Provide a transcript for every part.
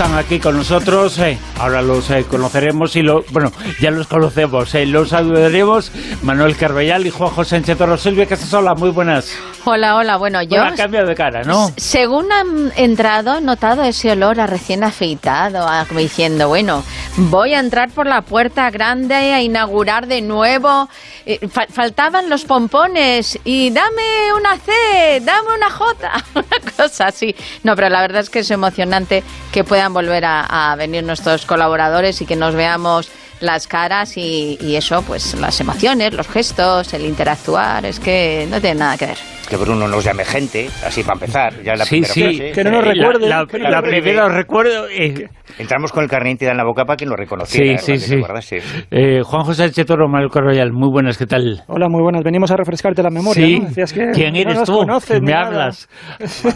están aquí con nosotros. Ahora los conoceremos y ya los conocemos. Los saludaremos. Manuel Carballal y Juanjo Sánchez Toro. Silvia Casasola, muy buenas. Hola. Bueno, yo... Bueno, cambio de cara, ¿no? Según han entrado, he notado ese olor a recién afeitado, como diciendo, bueno, voy a entrar por la puerta grande a inaugurar de nuevo. Faltaban los pompones y dame una C, dame una J, una cosa así. No, pero la verdad es que es emocionante que puedan volver a venir nuestros colaboradores y que nos veamos las caras y eso, pues las emociones, los gestos, el interactuar, es que no tiene nada que ver. Que Bruno nos llame gente, así para empezar, ya la primera frase. Que no nos recuerde. La primera recuerdo. Entramos con el carnet en la boca para que nos reconociera. Sí. Juan José Sánchez Toro, Manuel Carballal, muy buenas, ¿qué tal? Hola, muy buenas. Venimos a refrescarte la memoria, sí. ¿no? Decías que ¿Quién eres no tú? Conoces, ¿Me hablas?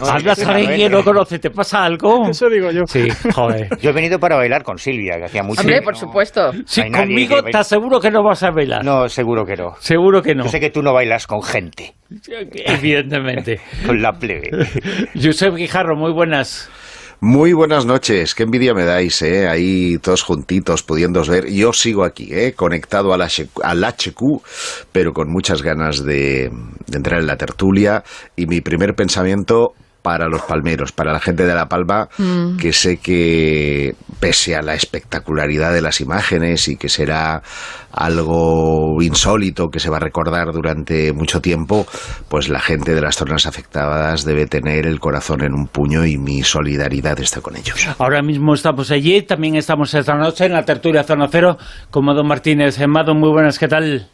¿Hablas a alguien que no conoce? ¿Te pasa algo? Eso digo yo. Sí, joder. Yo he venido para bailar con Silvia, que hacía mucho. Hombre, por supuesto. Sí, no conmigo te aseguro que no vas a bailar. No, seguro que no. Seguro que no. Yo sé que tú no bailas con gente. Evidentemente. Con la plebe. Josep Guijarro, muy buenas. Muy buenas noches, qué envidia me dais, ahí todos juntitos, pudiéndoos ver. Yo sigo aquí, conectado al HQ, pero con muchas ganas de entrar en la tertulia. Y mi primer pensamiento para los palmeros, para la gente de La Palma, que sé que pese a la espectacularidad de las imágenes y que será algo insólito que se va a recordar durante mucho tiempo, pues la gente de las zonas afectadas debe tener el corazón en un puño y mi solidaridad está con ellos. Ahora mismo estamos allí, también estamos esta noche en la tertulia Zona Cero con Mado Martínez. Mado, muy buenas, ¿qué tal?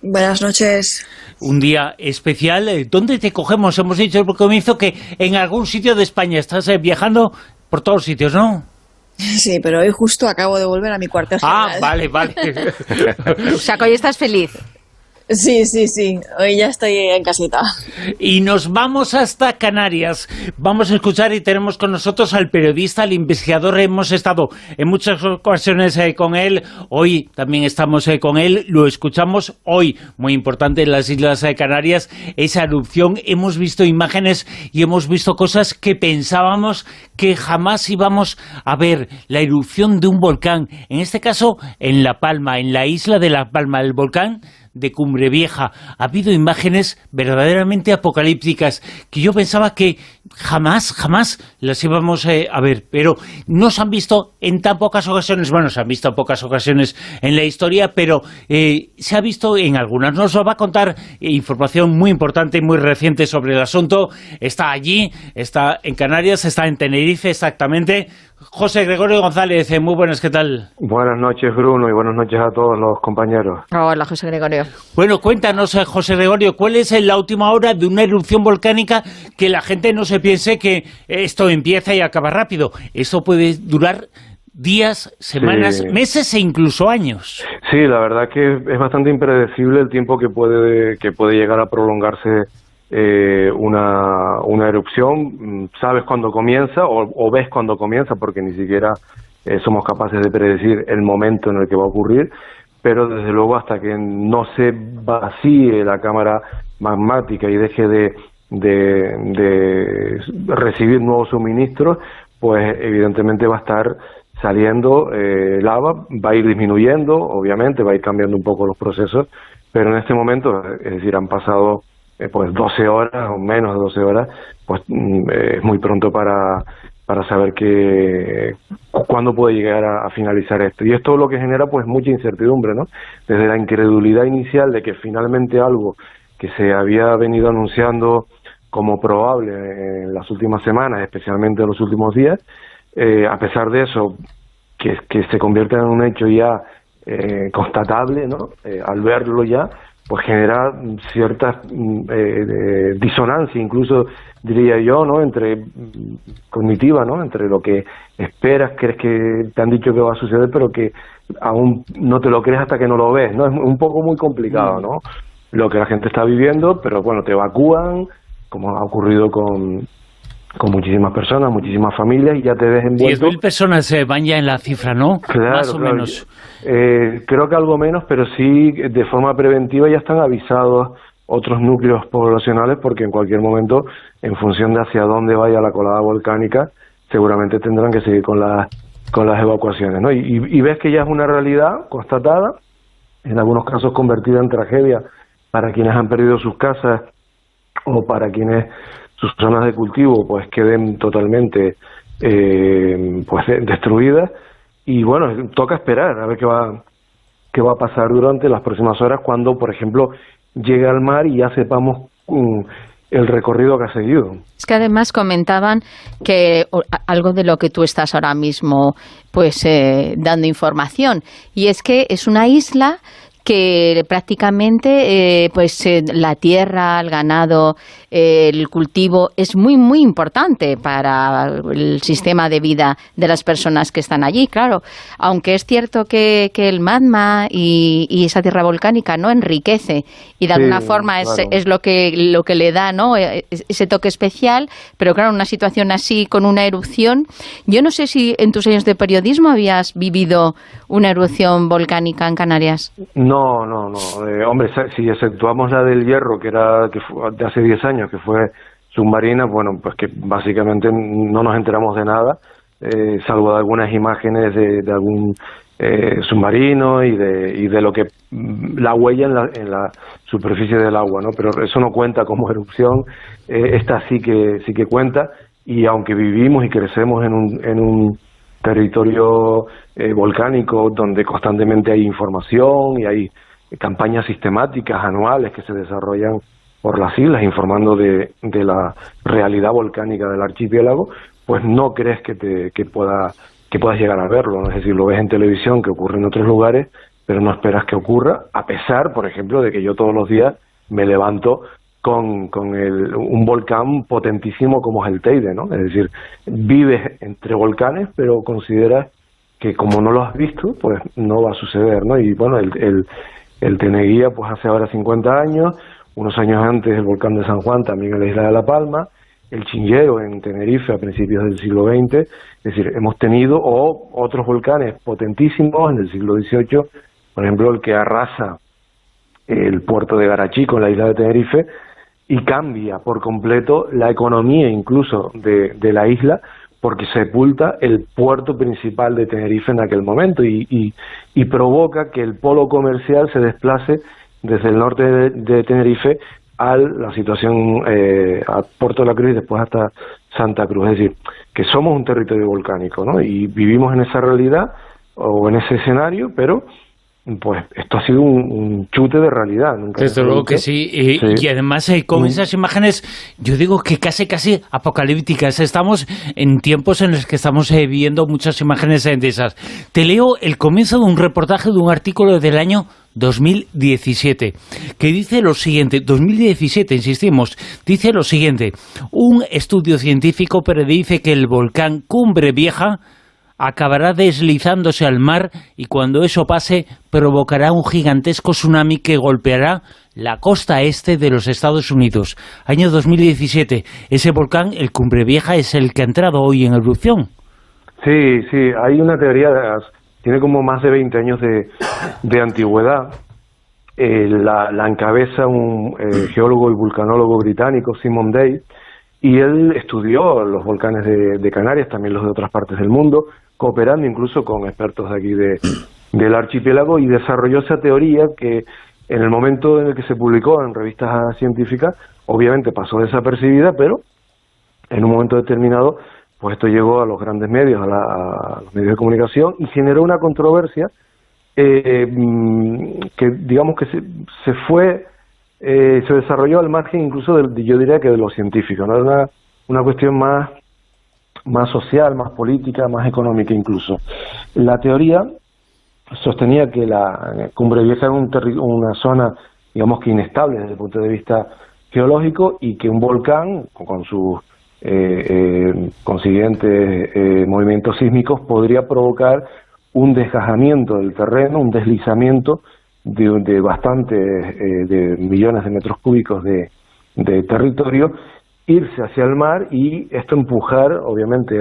Buenas noches. Un día especial. ¿Dónde te cogemos? Hemos dicho por comienzo que en algún sitio de España estás viajando por todos sitios, ¿no? Sí, pero hoy justo acabo de volver a mi cuartel general. Vale. O sea, que hoy estás feliz. Sí. Hoy ya estoy en casita. Y nos vamos hasta Canarias. Vamos a escuchar y tenemos con nosotros al periodista, al investigador. Hemos estado en muchas ocasiones con él. Hoy también estamos con él. Lo escuchamos hoy. Muy importante en las Islas Canarias. Esa erupción. Hemos visto imágenes y hemos visto cosas que pensábamos que jamás íbamos a ver. La erupción de un volcán. En este caso, en La Palma, en la isla de La Palma, el volcán de Cumbre Vieja. Ha habido imágenes verdaderamente apocalípticas que yo pensaba que jamás las íbamos a ver, pero no se han visto en tan pocas ocasiones. Bueno, se han visto en pocas ocasiones en la historia, pero se ha visto en algunas. Nos lo va a contar información muy importante y muy reciente sobre el asunto. Está allí, está en Canarias, está en Tenerife exactamente. José Gregorio González, muy buenas, ¿qué tal? Buenas noches, Bruno, y buenas noches a todos los compañeros. Hola, José Gregorio. Bueno, cuéntanos, José Gregorio, ¿cuál es la última hora de una erupción volcánica? Que la gente no se piense que esto empieza y acaba rápido. Esto puede durar días, semanas, meses e incluso años. Sí, la verdad que es bastante impredecible el tiempo que puede llegar a prolongarse una erupción. Sabes cuándo comienza o ves cuándo comienza, porque ni siquiera somos capaces de predecir el momento en el que va a ocurrir, pero desde luego hasta que no se vacíe la cámara magmática y deje de recibir nuevos suministros, pues evidentemente va a estar saliendo lava, va a ir disminuyendo, obviamente va a ir cambiando un poco los procesos, pero en este momento, es decir, han pasado pues 12 horas o menos de 12 horas, pues es muy pronto para saber cuándo puede llegar a finalizar esto. Y esto es lo que genera pues mucha incertidumbre, ¿no? Desde la incredulidad inicial de que finalmente algo que se había venido anunciando como probable en las últimas semanas, especialmente en los últimos días, a pesar de eso, que se convierta en un hecho ya constatable, ¿no? Al verlo ya, pues genera cierta disonancia, incluso diría yo, ¿no? Cognitiva, ¿no? Entre lo que esperas, crees que te han dicho que va a suceder, pero que aún no te lo crees hasta que no lo ves, ¿no? Es un poco muy complicado, ¿no? Lo que la gente está viviendo, pero bueno, te evacúan, como ha ocurrido con muchísimas personas, muchísimas familias, y ya te ves envuelto. 10.000 personas van ya en la cifra, ¿no? Claro, más o menos. Creo que algo menos, pero sí de forma preventiva ya están avisados otros núcleos poblacionales, porque en cualquier momento, en función de hacia dónde vaya la colada volcánica, seguramente tendrán que seguir con las evacuaciones, ¿no? Y ves que ya es una realidad constatada, en algunos casos convertida en tragedia para quienes han perdido sus casas o para quienes sus zonas de cultivo pues queden totalmente pues destruidas. Y bueno, toca esperar a ver qué va a pasar durante las próximas horas cuando, por ejemplo, llegue al mar y ya sepamos el recorrido que ha seguido. Es que además comentaban que algo de lo que tú estás ahora mismo pues dando información, y es que es una isla que prácticamente la tierra, el ganado, el cultivo es muy, muy importante para el sistema de vida de las personas que están allí. Claro, aunque es cierto que el magma y esa tierra volcánica no enriquece y de alguna forma claro, es lo que le da, ¿no?, ese toque especial, pero claro, una situación así con una erupción. Yo no sé si en tus años de periodismo habías vivido una erupción volcánica en Canarias. No. Hombre, si exceptuamos la del Hierro, que fue de hace 10 años, que fue submarina, bueno, pues que básicamente no nos enteramos de nada, salvo de algunas imágenes de algún submarino y de lo que la huella en la superficie del agua, ¿no? Pero eso no cuenta como erupción. Esta sí que cuenta, y aunque vivimos y crecemos en un territorio volcánico donde constantemente hay información y hay campañas sistemáticas anuales que se desarrollan por las islas informando de la realidad volcánica del archipiélago, pues no crees que puedas llegar a verlo, ¿no? Es decir, lo ves en televisión que ocurre en otros lugares, pero no esperas que ocurra, a pesar, por ejemplo, de que yo todos los días me levanto con un volcán potentísimo como es el Teide, ¿no? Es decir, vives entre volcanes, pero consideras que como no lo has visto, pues no va a suceder, ¿no? Y bueno, el Teneguía, pues hace ahora 50 años, unos años antes el volcán de San Juan, también en la isla de La Palma, el Chinchero en Tenerife a principios del siglo XX, es decir, hemos tenido otros volcanes potentísimos en el siglo XVIII, por ejemplo, el que arrasa el puerto de Garachico en la isla de Tenerife, y cambia por completo la economía incluso de la isla, porque sepulta el puerto principal de Tenerife en aquel momento y provoca que el polo comercial se desplace desde el norte de Tenerife a la situación a Puerto de la Cruz y después hasta Santa Cruz. Es decir, que somos un territorio volcánico, ¿no? Y vivimos en esa realidad o en ese escenario, pero pues esto ha sido un chute de realidad. Desde luego que sí. Y además con esas imágenes, yo digo que casi apocalípticas. Estamos en tiempos en los que estamos viendo muchas imágenes de esas. Te leo el comienzo de un reportaje de un artículo del año 2017, que dice lo siguiente. 2017, insistimos, dice lo siguiente: un estudio científico predice que el volcán Cumbre Vieja acabará deslizándose al mar y cuando eso pase provocará un gigantesco tsunami que golpeará la costa este de los Estados Unidos. Año 2017. Ese volcán, el Cumbre Vieja, es el que ha entrado hoy en erupción. Sí, hay una teoría, tiene como más de 20 años de antigüedad. La encabeza un geólogo y vulcanólogo británico, Simon Day, y él estudió los volcanes de Canarias, también los de otras partes del mundo, cooperando incluso con expertos de aquí del archipiélago, y desarrolló esa teoría que en el momento en el que se publicó en revistas científicas, obviamente pasó desapercibida, pero en un momento determinado, pues esto llegó a los grandes medios, a los medios de comunicación, y generó una controversia que digamos que se desarrolló al margen incluso yo diría que de los científicos, ¿no? Era una cuestión más social, más política, más económica incluso. La teoría sostenía que la Cumbre Vieja era una zona, digamos que inestable desde el punto de vista geológico, y que un volcán con sus consiguientes movimientos sísmicos podría provocar un desgajamiento del terreno, un deslizamiento de bastantes de millones de metros cúbicos de territorio, irse hacia el mar y esto empujar obviamente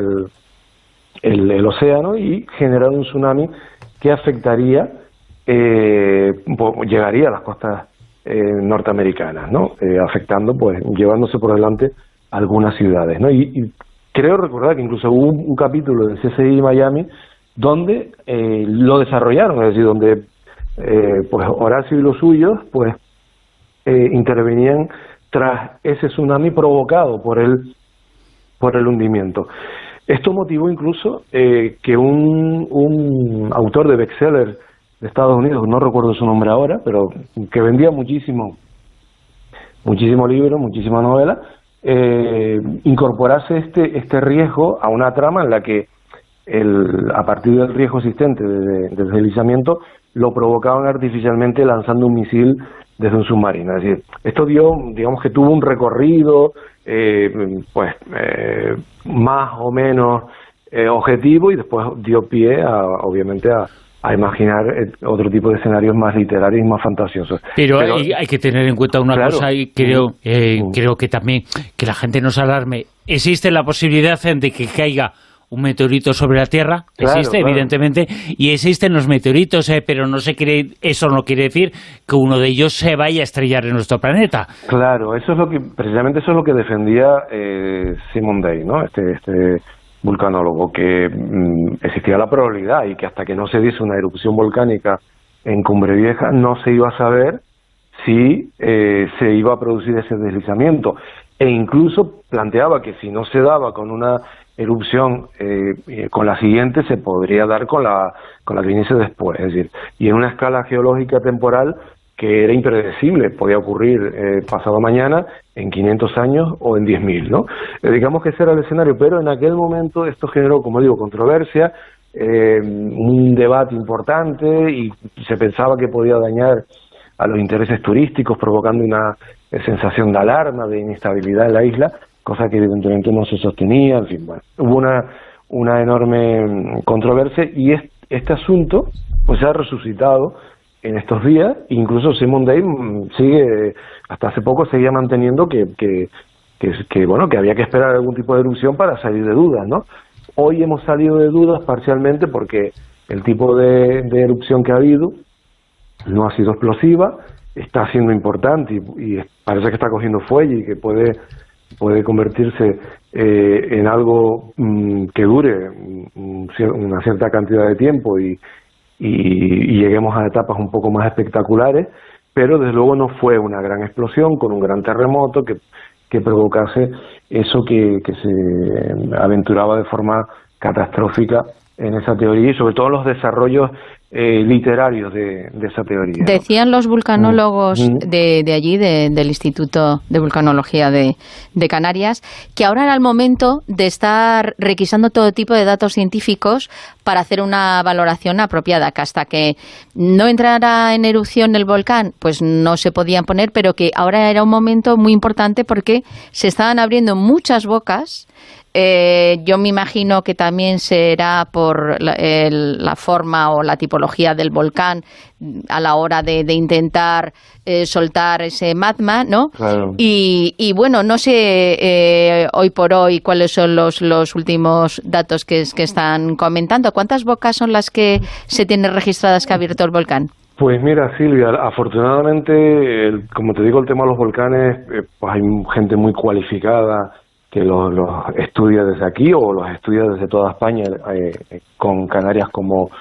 el océano y generar un tsunami que afectaría, llegaría a las costas norteamericanas, ¿no? Afectando, pues, llevándose por delante algunas ciudades, ¿no? ¿Y creo recordar que incluso hubo un capítulo del CSI Miami donde lo desarrollaron, es decir, donde pues Horacio y los suyos pues intervenían tras ese tsunami provocado por el hundimiento. Esto motivó incluso que un autor de bestseller de Estados Unidos, no recuerdo su nombre ahora, pero que vendía muchísimo libro, muchísima novela, incorporase este riesgo a una trama en la que a partir del riesgo existente de deslizamiento lo provocaban artificialmente lanzando un misil desde un submarino. Es decir, esto digamos que tuvo un recorrido más o menos objetivo, y después dio pie obviamente a imaginar otro tipo de escenarios más literarios y más fantasiosos. Pero hay que tener en cuenta una cosa, y creo que también que la gente no se alarme. Existe la posibilidad de que caiga un meteorito sobre la Tierra, existe, evidentemente, y existen los meteoritos, pero eso no quiere decir que uno de ellos se vaya a estrellar en nuestro planeta. Claro, precisamente eso es lo que defendía Simon Day, ¿no? Este vulcanólogo, que existía la probabilidad y que hasta que no se diese una erupción volcánica en Cumbre Vieja no se iba a saber si se iba a producir ese deslizamiento, e incluso planteaba que si no se daba con una erupción, con la siguiente se podría dar con la que viniese después, es decir, y en una escala geológica temporal que era impredecible, podía ocurrir pasado mañana, en 500 años o en 10.000, ¿no? Digamos que ese era el escenario, pero en aquel momento esto generó, como digo, controversia, un debate importante, y se pensaba que podía dañar a los intereses turísticos, provocando una sensación de alarma, de inestabilidad en la isla, cosa que evidentemente no se sostenía. En fin, bueno, hubo una enorme controversia, y este asunto pues se ha resucitado en estos días. Incluso Simon Day sigue, hasta hace poco seguía manteniendo que había que esperar algún tipo de erupción para salir de dudas, ¿no? Hoy hemos salido de dudas parcialmente porque el tipo de erupción que ha habido no ha sido explosiva, está siendo importante y parece que está cogiendo fuelle y que puede convertirse en algo que dure una cierta cantidad de tiempo y lleguemos a etapas un poco más espectaculares, pero desde luego no fue una gran explosión con un gran terremoto que provocase eso que se aventuraba de forma catastrófica en esa teoría, y sobre todo los desarrollos literarios de esa teoría, ¿no? Decían los vulcanólogos de allí, del Instituto de Vulcanología de Canarias, que ahora era el momento de estar requisando todo tipo de datos científicos para hacer una valoración apropiada, que hasta que no entrara en erupción el volcán, pues no se podían poner, pero que ahora era un momento muy importante porque se estaban abriendo muchas bocas. Yo me imagino que también será por la forma o la tipología del volcán a la hora de intentar soltar ese magma, ¿no? Claro. Y bueno, no sé hoy por hoy cuáles son los últimos datos que están comentando. ¿Cuántas bocas son las que se tienen registradas que ha abierto el volcán? Pues mira, Silvia, afortunadamente, como te digo, el tema de los volcanes, pues hay gente muy cualificada que los estudia desde aquí o los estudia desde toda España, con Canarias como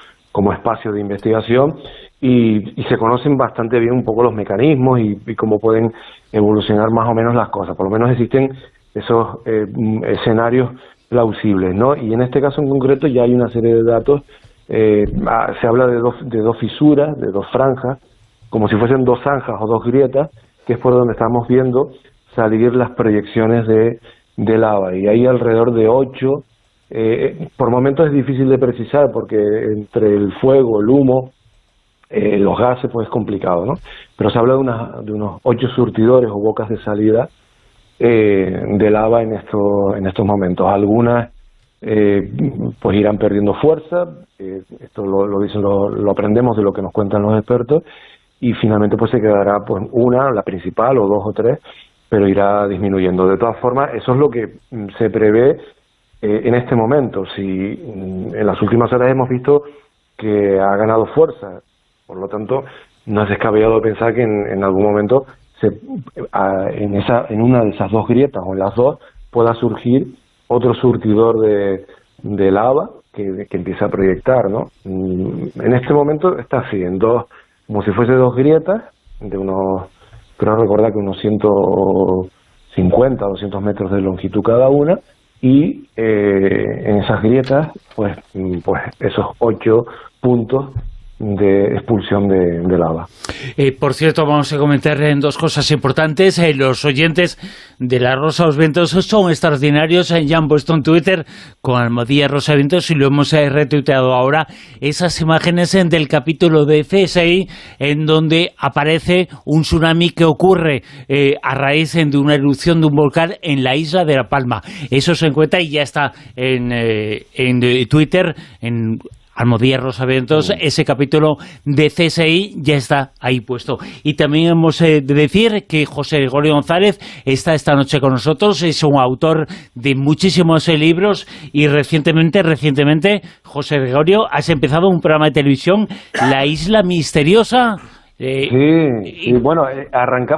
espacio de investigación, y se conocen bastante bien un poco los mecanismos y cómo pueden evolucionar más o menos las cosas. Por lo menos existen esos escenarios plausibles, ¿no? Y en este caso en concreto ya hay una serie de datos. Se habla de dos fisuras, de dos franjas, como si fuesen dos zanjas o dos grietas, que es por donde estamos viendo salir las proyecciones de lava, y hay alrededor de 8. Por momentos es difícil de precisar porque entre el fuego, el humo, los gases, pues es complicado, ¿no? Pero se habla de unos 8 surtidores o bocas de salida de lava en estos momentos. Algunas pues irán perdiendo fuerza, esto lo dicen, lo aprendemos de lo que nos cuentan los expertos, y finalmente pues se quedará pues una, la principal, o 2 o 3, pero irá disminuyendo. De todas formas, eso es lo que se prevé en este momento. Si en las últimas horas hemos visto que ha ganado fuerza, por lo tanto, no es descabellado pensar que en algún momento en una de esas dos grietas o en las dos pueda surgir otro surtidor de lava que empieza a proyectar, ¿no? En este momento está así, como si fuese dos grietas de unos, creo recordar que unos 150 o 200 metros de longitud cada una, y en esas grietas, pues esos 8 puntos de expulsión de lava. Por cierto, vamos a comentar dos cosas importantes. Los oyentes de La Rosa de los Vientos son extraordinarios. Ya han puesto en Twitter con Almohadilla Rosa de Vientos, y lo hemos retuiteado ahora, esas imágenes del capítulo de CSI en donde aparece un tsunami que ocurre a raíz de una erupción de un volcán en la isla de La Palma. Eso se encuentra y ya está en Twitter, en Almohadilla Rosa de Vientos. Ese capítulo de CSI ya está ahí puesto. Y también hemos de decir que José Gregorio González está esta noche con nosotros. Es un autor de muchísimos libros y recientemente, José Gregorio, has empezado un programa de televisión, La Isla Misteriosa. Sí, bueno,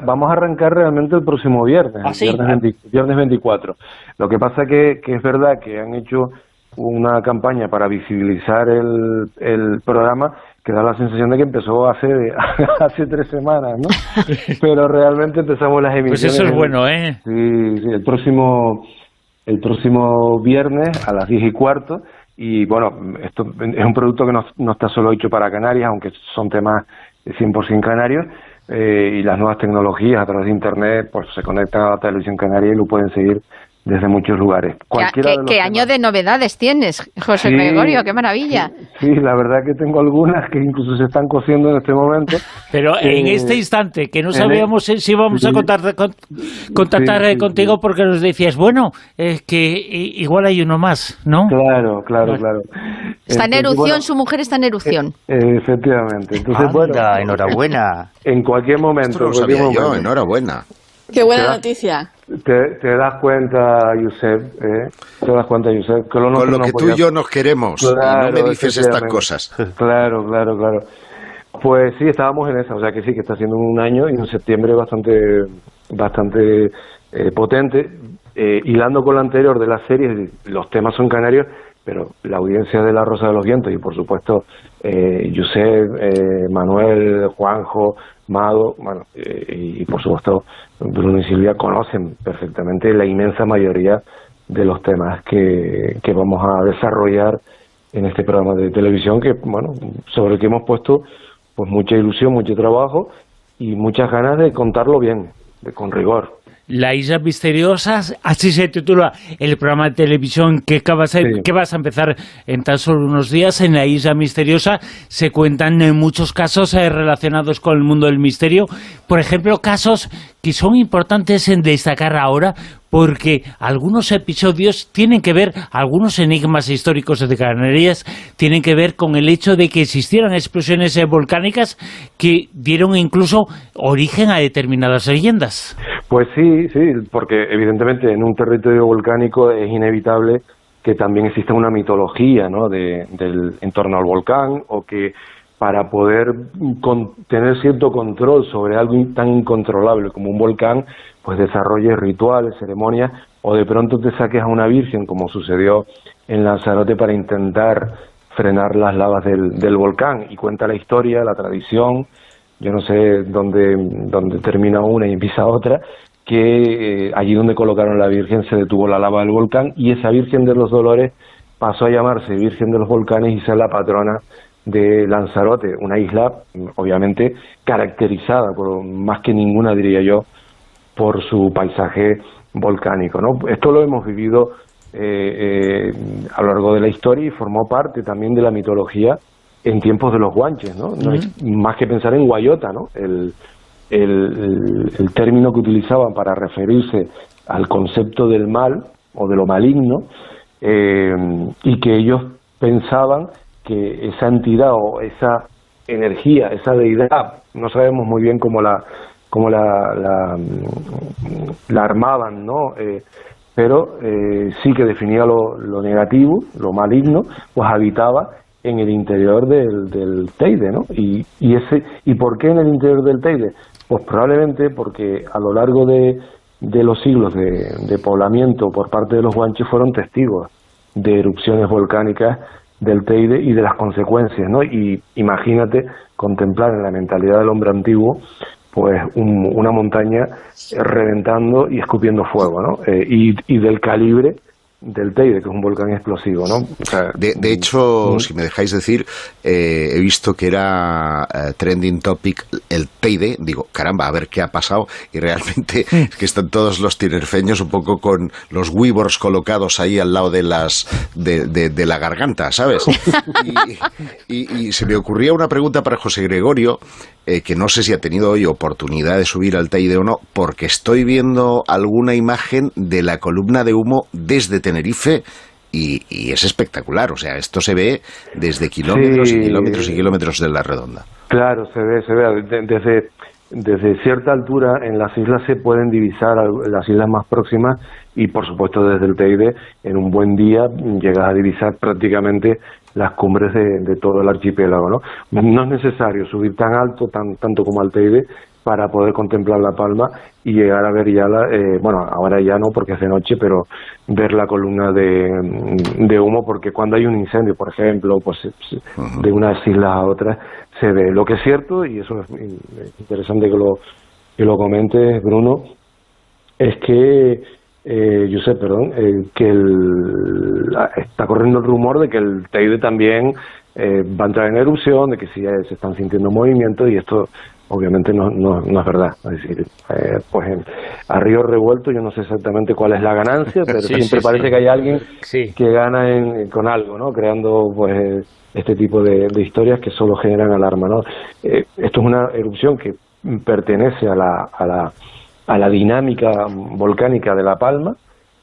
vamos a arrancar realmente el próximo viernes, ¿Ah, sí? viernes 24. Lo que pasa que es verdad que han hecho una campaña para visibilizar el programa que da la sensación de que empezó hace 3 semanas, ¿no? Pero realmente empezamos las emisiones. Pues eso es bueno, ¿eh? Sí, el próximo viernes a las 10:15. Y bueno, esto es un producto que no está solo hecho para Canarias, aunque son temas 100% canarios, y las nuevas tecnologías a través de Internet pues se conectan a la televisión canaria y lo pueden seguir desde muchos lugares. ¿Qué año de novedades tienes, José Gregorio? ¡Qué maravilla! Sí, la verdad que tengo algunas que incluso se están cociendo en este momento. Pero en este instante, que no sabíamos si íbamos a contactar contigo, porque nos decías, bueno, que igual hay uno más, ¿no? Claro. Está en erupción, su mujer está en erupción. Efectivamente. Entonces, enhorabuena. En cualquier momento. Esto no lo sabía yo, enhorabuena. Qué buena noticia. Te das cuenta, Josep, que con lo que tú y yo nos queremos, claro, y no me dices estas cosas. Claro. Pues sí, estábamos en esa, o sea que sí, que está siendo un año y un septiembre bastante potente, hilando con lo anterior de las series. Los temas son canarios, pero la audiencia de La Rosa de los Vientos y por supuesto Josep, Manuel, Juanjo, Mado, bueno, y por supuesto Bruno y Silvia conocen perfectamente la inmensa mayoría de los temas que vamos a desarrollar en este programa de televisión, que bueno, sobre el que hemos puesto pues mucha ilusión, mucho trabajo y muchas ganas de contarlo bien, con rigor. La Isla Misteriosa, así se titula el programa de televisión que vas a empezar en tan solo unos días. En La Isla Misteriosa se cuentan muchos casos relacionados con el mundo del misterio. Por ejemplo, casos que son importantes en destacar ahora, porque algunos episodios tienen que ver, algunos enigmas históricos de Canarias tienen que ver con el hecho de que existieran explosiones volcánicas que dieron incluso origen a determinadas leyendas. Pues sí, porque evidentemente en un territorio volcánico es inevitable que también exista una mitología, ¿no?, en torno al volcán, o que para poder tener cierto control sobre algo tan incontrolable como un volcán, pues desarrolles rituales, ceremonias, o de pronto te saques a una virgen, como sucedió en Lanzarote, para intentar frenar las lavas del volcán. Y cuenta la historia, la tradición, yo no sé dónde termina una y empieza otra, que allí donde colocaron la virgen se detuvo la lava del volcán, y esa Virgen de los Dolores pasó a llamarse Virgen de los Volcanes y ser la patrona de Lanzarote, una isla obviamente caracterizada por más que ninguna, diría yo, por su paisaje volcánico, ¿no? Esto lo hemos vivido a lo largo de la historia y formó parte también de la mitología en tiempos de los guanches, ¿no? No es más que pensar en Guayota, ¿no? El término que utilizaban para referirse al concepto del mal o de lo maligno, y que ellos pensaban que esa entidad o esa energía, esa deidad, no sabemos muy bien cómo la armaban, ¿no? Pero sí que definía lo negativo, lo maligno, pues habitaba en el interior del Teide, ¿no? ¿Y por qué en el interior del Teide? Pues probablemente porque a lo largo de de los siglos de poblamiento por parte de los guanches fueron testigos de erupciones volcánicas del Teide y de las consecuencias, ¿no? Y imagínate contemplar en la mentalidad del hombre antiguo pues una montaña reventando y escupiendo fuego, ¿no? Y del calibre del Teide, que es un volcán explosivo, ¿no? O sea, de hecho, si me dejáis decir, he visto que era trending topic el Teide. Digo, caramba, a ver qué ha pasado. Y realmente es que están todos los tinerfeños un poco con los weavers colocados ahí al lado de de la garganta, ¿sabes? Y se me ocurría una pregunta para José Gregorio, que no sé si ha tenido hoy oportunidad de subir al Teide o no, porque estoy viendo alguna imagen de la columna de humo desde Tenerife y es espectacular. O sea, esto se ve desde kilómetros y kilómetros y kilómetros de la redonda. Claro, se ve. Desde cierta altura en las islas se pueden divisar las islas más próximas y, por supuesto, desde el Teide, en un buen día llegas a divisar prácticamente las cumbres de todo el archipiélago, ¿no? No es necesario subir tan alto, tanto como al Teide, para poder contemplar La Palma y llegar a ver ya bueno, ahora ya no porque es de noche, pero ver la columna de humo, porque cuando hay un incendio, por ejemplo, pues de unas islas a otras, se ve. Lo que es cierto, y eso es interesante que lo comentes, Bruno, es que Josep, que está corriendo el rumor de que el Teide también va a entrar en erupción, de que sí se están sintiendo movimientos, y esto obviamente no es verdad. Es decir, pues a río revuelto yo no sé exactamente cuál es la ganancia, pero siempre parece que hay alguien que gana con algo, ¿no? Creando pues este tipo de historias que solo generan alarma, ¿no? Esto es una erupción que pertenece a la dinámica volcánica de La Palma.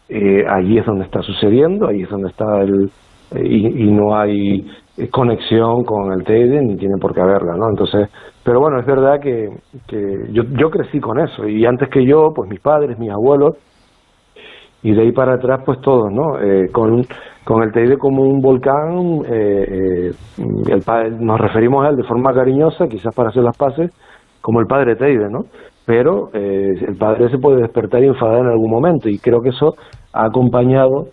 Allí es donde está sucediendo, ahí es donde está y no hay conexión con el Teide, ni tiene por qué haberla, ¿no? Entonces, pero bueno, es verdad que yo crecí con eso, y antes que yo, pues mis padres, mis abuelos, y de ahí para atrás, pues todos, ¿no? Con el Teide como un volcán, nos referimos a él de forma cariñosa, quizás para hacer las paces, como el padre Teide, ¿no? Pero el padre se puede despertar y enfadar en algún momento, y creo que eso ha acompañado,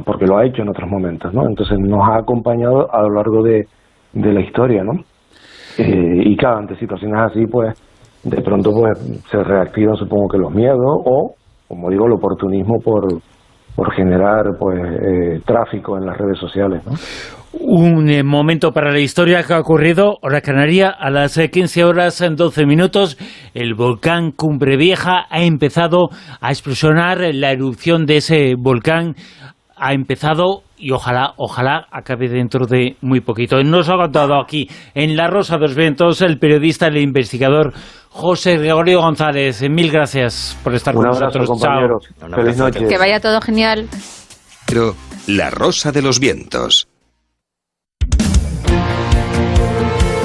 porque lo ha hecho en otros momentos, ¿no? Entonces nos ha acompañado a lo largo de la historia, ¿no? Y claro, ante situaciones así, pues de pronto pues se reactivan, supongo que los miedos, o, como digo, el oportunismo por generar pues tráfico en las redes sociales, ¿no? Un momento para la historia que ha ocurrido, hora canaria, a las 15 horas en 12 minutos. El volcán Cumbre Vieja ha empezado a explosionar. La erupción de ese volcán ha empezado y ojalá acabe dentro de muy poquito. Nos ha contado aquí en La Rosa de los Vientos el periodista, el investigador José Gregorio González. Mil gracias por estar con nosotros. Compañeros. Chao. Feliz noche. Que vaya todo genial. La Rosa de los Vientos.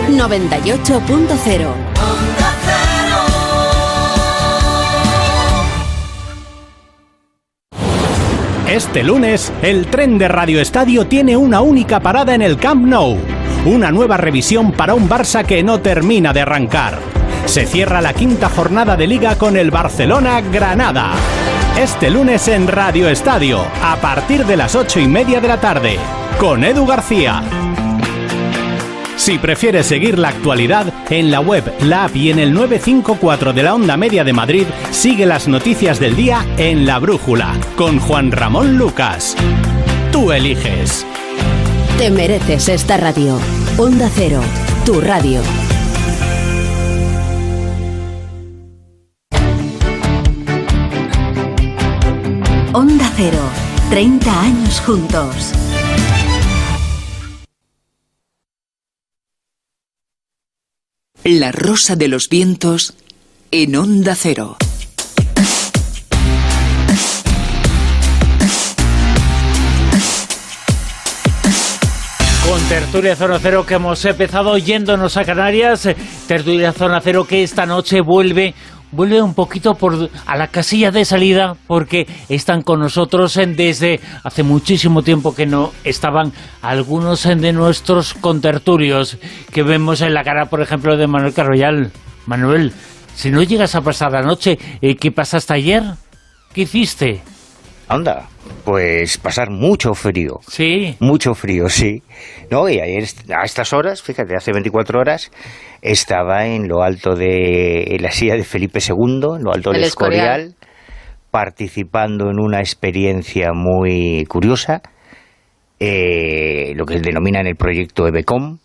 98.0. Este lunes, el tren de Radio Estadio tiene una única parada en el Camp Nou. Una nueva revisión para un Barça que no termina de arrancar. Se cierra la quinta jornada de Liga con el Barcelona-Granada. Este lunes en Radio Estadio, a partir de las 8:30 de la tarde, con Edu García. Si prefieres seguir la actualidad, en la web, la app y en el 954 de la Onda Media de Madrid, sigue las noticias del día en La Brújula, con Juan Ramón Lucas. Tú eliges. Te mereces esta radio. Onda Cero, tu radio. Onda Cero, 30 años juntos. La Rosa de los Vientos en Onda Cero. Con Tertulia Zona Cero, que hemos empezado yéndonos a Canarias. Tertulia Zona Cero que esta noche vuelve un poquito a la casilla de salida, porque están con nosotros desde hace muchísimo tiempo que no estaban algunos de nuestros contertulios, que vemos en la cara, por ejemplo, de Manuel Carroyal. Manuel, Si no llegas a pasar la noche, ¿qué pasaste ayer? ¿Qué hiciste? Anda, pues pasar mucho frío. Sí. Mucho frío, sí. No, y ayer a estas horas, fíjate, hace 24 horas, estaba en lo alto de la silla de Felipe II, en lo alto del Escorial, participando en una experiencia muy curiosa, lo que denominan el proyecto EBECOM,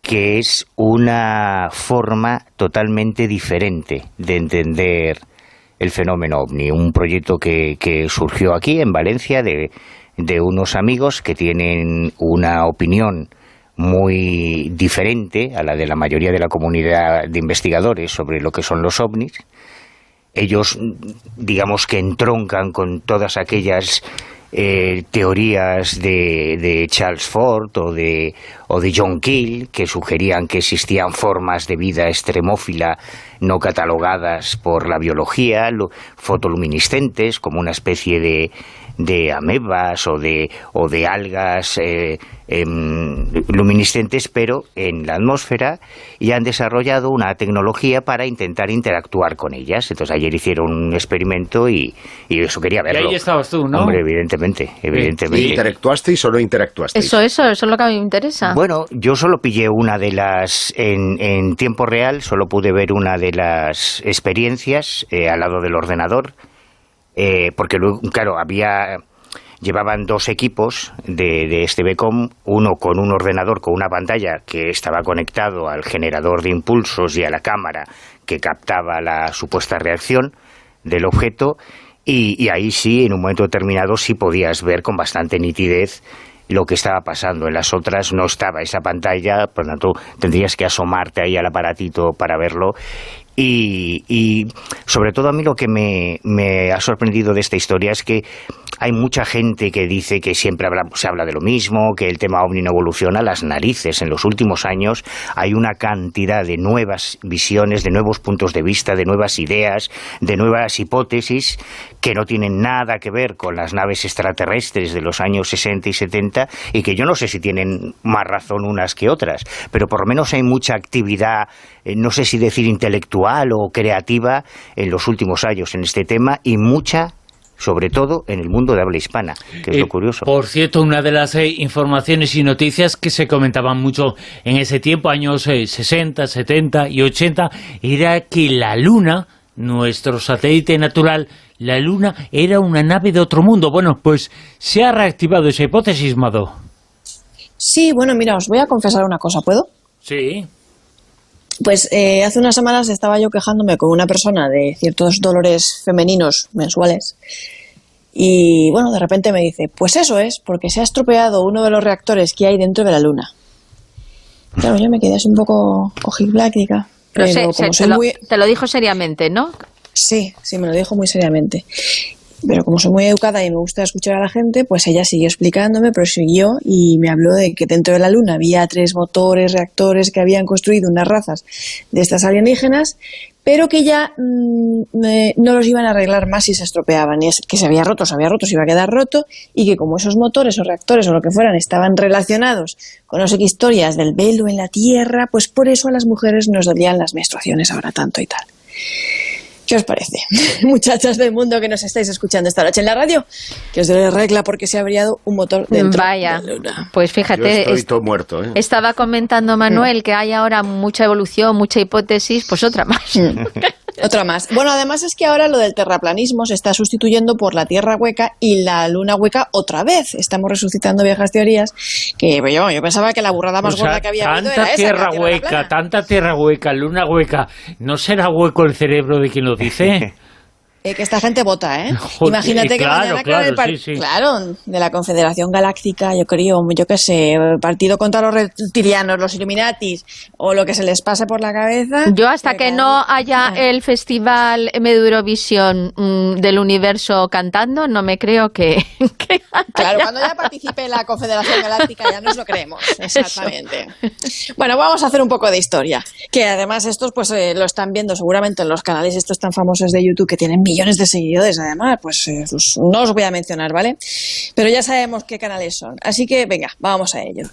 que es una forma totalmente diferente de entender el fenómeno OVNI, un proyecto que surgió aquí en Valencia de unos amigos que tienen una opinión muy diferente a la de la mayoría de la comunidad de investigadores sobre lo que son los OVNIs. Ellos, digamos que entroncan con todas aquellas teorías de Charles Ford o de John Keel, que sugerían que existían formas de vida extremófila no catalogadas por la biología, fotoluminiscentes, como una especie de amebas o de algas luminiscentes, pero en la atmósfera, y han desarrollado una tecnología para intentar interactuar con ellas. Entonces ayer hicieron un experimento y eso quería verlo. Y ahí estabas tú, ¿no? Hombre, evidentemente. ¿Y interactuasteis o no interactuasteis? Eso es lo que a mí me interesa. Bueno, yo solo pillé una de las, en tiempo real, solo pude ver una de las experiencias al lado del ordenador, porque luego, claro, llevaban dos equipos de este BECOM, uno con un ordenador con una pantalla que estaba conectado al generador de impulsos y a la cámara que captaba la supuesta reacción del objeto, y ahí sí, en un momento determinado, sí podías ver con bastante nitidez lo que estaba pasando. En las otras no estaba esa pantalla, por lo tanto tendrías que asomarte ahí al aparatito para verlo. Y sobre todo a mí lo que me ha sorprendido de esta historia es que hay mucha gente que dice que siempre se habla de lo mismo, que el tema OVNI no evoluciona. Las narices. En los últimos años hay una cantidad de nuevas visiones, de nuevos puntos de vista, de nuevas ideas, de nuevas hipótesis que no tienen nada que ver con las naves extraterrestres de los años 60 y 70, y que yo no sé si tienen más razón unas que otras, pero por lo menos hay mucha actividad, no sé si decir intelectual o creativa, en los últimos años en este tema, y mucha, sobre todo en el mundo de habla hispana, que es lo curioso. Por cierto, una de las informaciones y noticias que se comentaban mucho en ese tiempo, años 60, 70 y 80, era que la Luna, nuestro satélite natural, la Luna era una nave de otro mundo. Bueno, pues se ha reactivado esa hipótesis, Mado. Sí, bueno, mira, os voy a confesar una cosa, ¿puedo? Sí. Pues hace unas semanas estaba yo quejándome con una persona de ciertos dolores femeninos mensuales, y bueno, de repente me dice, pues eso es, porque se ha estropeado uno de los reactores que hay dentro de la Luna. Claro, yo me quedé así un poco ojiplática. Pero te lo dijo seriamente, ¿no? Sí, me lo dijo muy seriamente. Pero como soy muy educada y me gusta escuchar a la gente, pues ella siguió explicándome, prosiguió y me habló de que dentro de la Luna había 3 motores, reactores que habían construido unas razas de estas alienígenas, pero que ya no los iban a arreglar más si se estropeaban. Y es que se había roto, se iba a quedar roto, y que como esos motores o reactores o lo que fueran estaban relacionados con no sé qué historias del velo en la Tierra, pues por eso a las mujeres nos dolían las menstruaciones ahora tanto y tal. ¿Qué os parece, muchachas del mundo que nos estáis escuchando esta noche en la radio? Que os dé regla porque se ha abriado un motor dentro de la Luna. Pues fíjate, yo estoy todo muerto, ¿eh? Estaba comentando Manuel que hay ahora mucha evolución, mucha hipótesis, pues otra más. Otra más. Bueno, además es que ahora lo del terraplanismo se está sustituyendo por la Tierra hueca y la Luna hueca otra vez. Estamos resucitando viejas teorías que yo pensaba que la burrada más gorda que había habido era esa. Tanta tierra hueca, luna hueca. ¿No será hueco el cerebro de quien lo dice? Que esta gente vota, ¿eh? Joder, imagínate que mañana claro, de la Confederación Galáctica, yo qué sé, el partido contra los reptilianos, los Illuminatis, o lo que se les pase por la cabeza. Yo hasta que no haya el festival Eurovisión del universo cantando, no me creo que claro, cuando ya participe la Confederación Galáctica ya nos lo creemos, exactamente. Eso. Bueno, vamos a hacer un poco de historia, que además estos pues lo están viendo seguramente en los canales estos tan famosos de YouTube que tienen millones de seguidores, además, pues no os voy a mencionar, ¿vale? Pero ya sabemos qué canales son. Así que, venga, vamos a ello.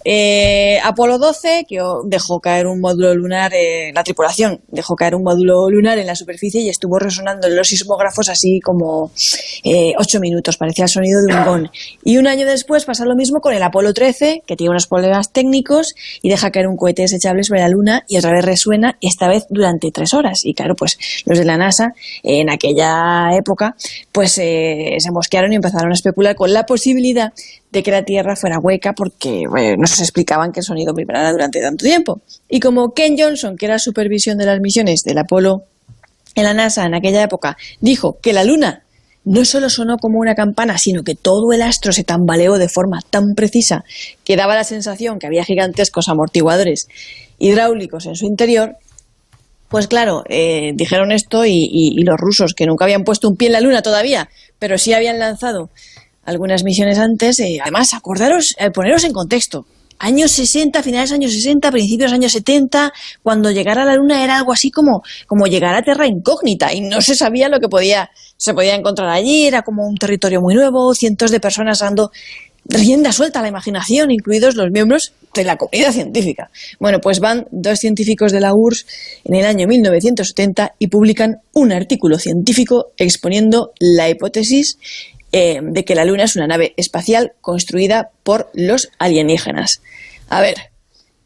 Apolo 12, que dejó caer un módulo lunar, la tripulación dejó caer un módulo lunar en la superficie y estuvo resonando en los sismógrafos así como 8 minutos, parecía el sonido de un gong. Y un año después pasa lo mismo con el Apolo 13, que tiene unos problemas técnicos y deja caer un cohete desechable sobre la Luna y otra vez resuena, esta vez durante 3 horas. Y claro, pues los de la NASA en aquella época pues se mosquearon y empezaron a especular con la posibilidad de que la Tierra fuera hueca porque no se explicaban que el sonido vibrara durante tanto tiempo. Y como Ken Johnson, que era supervisión de las misiones del Apolo en la NASA en aquella época, dijo que la Luna no solo sonó como una campana, sino que todo el astro se tambaleó de forma tan precisa que daba la sensación que había gigantescos amortiguadores hidráulicos en su interior, pues claro, dijeron esto y los rusos, que nunca habían puesto un pie en la Luna todavía, pero sí habían lanzado algunas misiones antes, además, acordaros, poneros en contexto. Años 60, finales de años 60, principios de años 70, cuando llegar a la Luna era algo así como llegar a Terra Incógnita y no se sabía lo que se podía encontrar allí, era como un territorio muy nuevo, cientos de personas dando rienda suelta a la imaginación, incluidos los miembros de la comunidad científica. Bueno, pues van 2 científicos de la URSS en el año 1970 y publican un artículo científico exponiendo la hipótesis de que la Luna es una nave espacial construida por los alienígenas. A ver,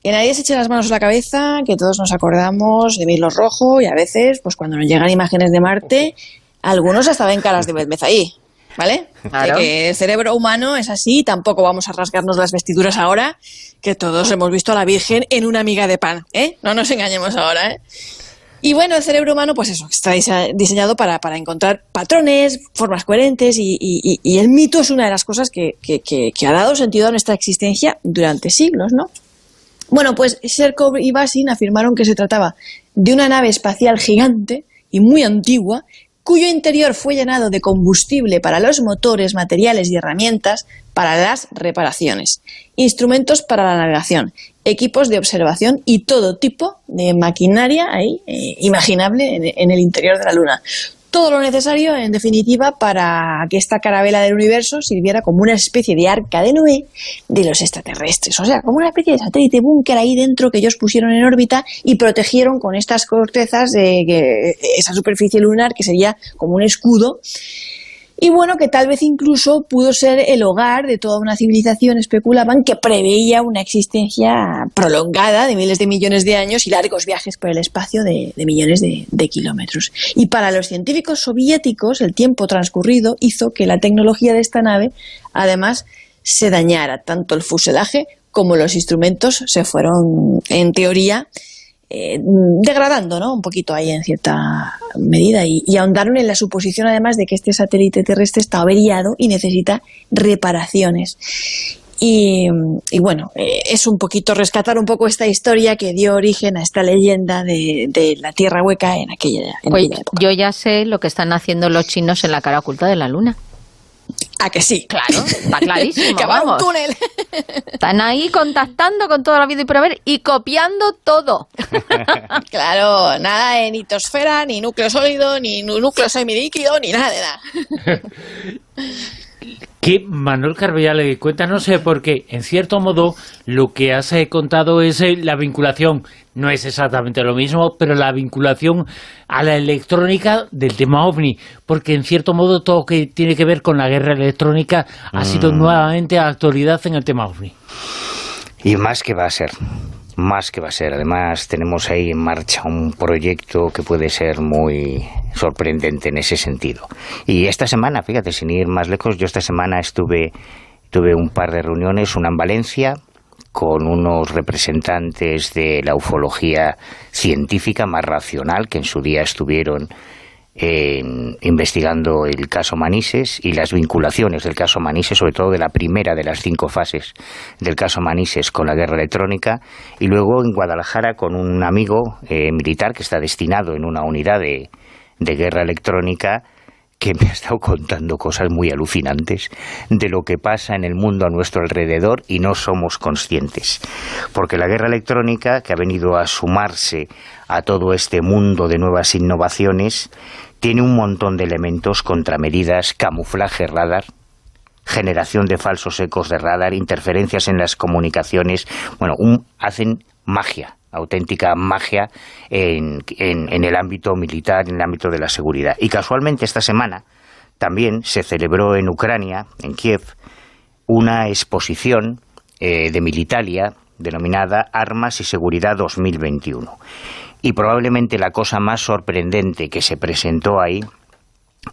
que nadie se eche las manos a la cabeza, que todos nos acordamos de Mirlo Rojo y a veces, pues cuando nos llegan imágenes de Marte, algunos hasta ven caras de Belmez ahí, ¿vale? Claro. Que el cerebro humano es así, tampoco vamos a rasgarnos las vestiduras ahora, que todos hemos visto a la Virgen en una miga de pan, ¿eh? No nos engañemos ahora, ¿eh? Y bueno, el cerebro humano, pues eso, está diseñado para encontrar patrones, formas coherentes y el mito es una de las cosas que ha dado sentido a nuestra existencia durante siglos, ¿no? Bueno, pues Sherkov y Basin afirmaron que se trataba de una nave espacial gigante y muy antigua, cuyo interior fue llenado de combustible para los motores, materiales y herramientas para las reparaciones, instrumentos para la navegación, equipos de observación y todo tipo de maquinaria ahí, imaginable en el interior de la Luna. Todo lo necesario, en definitiva, para que esta carabela del universo sirviera como una especie de arca de Noé de los extraterrestres. O sea, como una especie de satélite búnker ahí dentro que ellos pusieron en órbita y protegieron con estas cortezas de esa superficie lunar que sería como un escudo. Y bueno, que tal vez incluso pudo ser el hogar de toda una civilización, especulaban, que preveía una existencia prolongada de miles de millones de años y largos viajes por el espacio de millones de kilómetros. Y para los científicos soviéticos, el tiempo transcurrido hizo que la tecnología de esta nave, además, se dañara. Tanto el fuselaje como los instrumentos se fueron, en teoría, degradando, ¿no? Un poquito ahí en cierta medida y ahondaron en la suposición además de que este satélite terrestre está averiado y necesita reparaciones. Y bueno, es un poquito rescatar un poco esta historia que dio origen a esta leyenda de la Tierra hueca en aquella época. Yo ya sé lo que están haciendo los chinos en la cara oculta de la Luna. ¿A que sí? Claro, está clarísimo. Que va vamos. un túnel. Están ahí contactando con todo lo habido y por haber y copiando todo. Claro, nada de ni tosfera, ni núcleo sólido, ni núcleo semilíquido, ni nada de nada. Que Manuel Carvallal, cuéntanos porque en cierto modo lo que has contado es la vinculación, no es exactamente lo mismo, pero la vinculación a la electrónica del tema OVNI, porque en cierto modo todo lo que tiene que ver con la guerra electrónica ha sido nuevamente actualidad en el tema OVNI. Y más que va a ser. Además, tenemos ahí en marcha un proyecto que puede ser muy sorprendente en ese sentido. Y esta semana, fíjate, sin ir más lejos, yo esta semana tuve un par de reuniones, una en Valencia, con unos representantes de la ufología científica más racional, que en su día estuvieron investigando el caso Manises y las vinculaciones del caso Manises, sobre todo de la primera de las 5 fases del caso Manises con la guerra electrónica, y luego en Guadalajara con un amigo militar que está destinado en una unidad de guerra electrónica que me ha estado contando cosas muy alucinantes de lo que pasa en el mundo a nuestro alrededor y no somos conscientes. Porque la guerra electrónica, que ha venido a sumarse a todo este mundo de nuevas innovaciones, tiene un montón de elementos: contramedidas, camuflaje radar, generación de falsos ecos de radar, interferencias en las comunicaciones. Bueno, hacen magia, auténtica magia en el ámbito militar, en el ámbito de la seguridad. Y casualmente esta semana también se celebró en Ucrania, en Kiev, una exposición de Militalia denominada Armas y Seguridad 2021. Y probablemente la cosa más sorprendente que se presentó ahí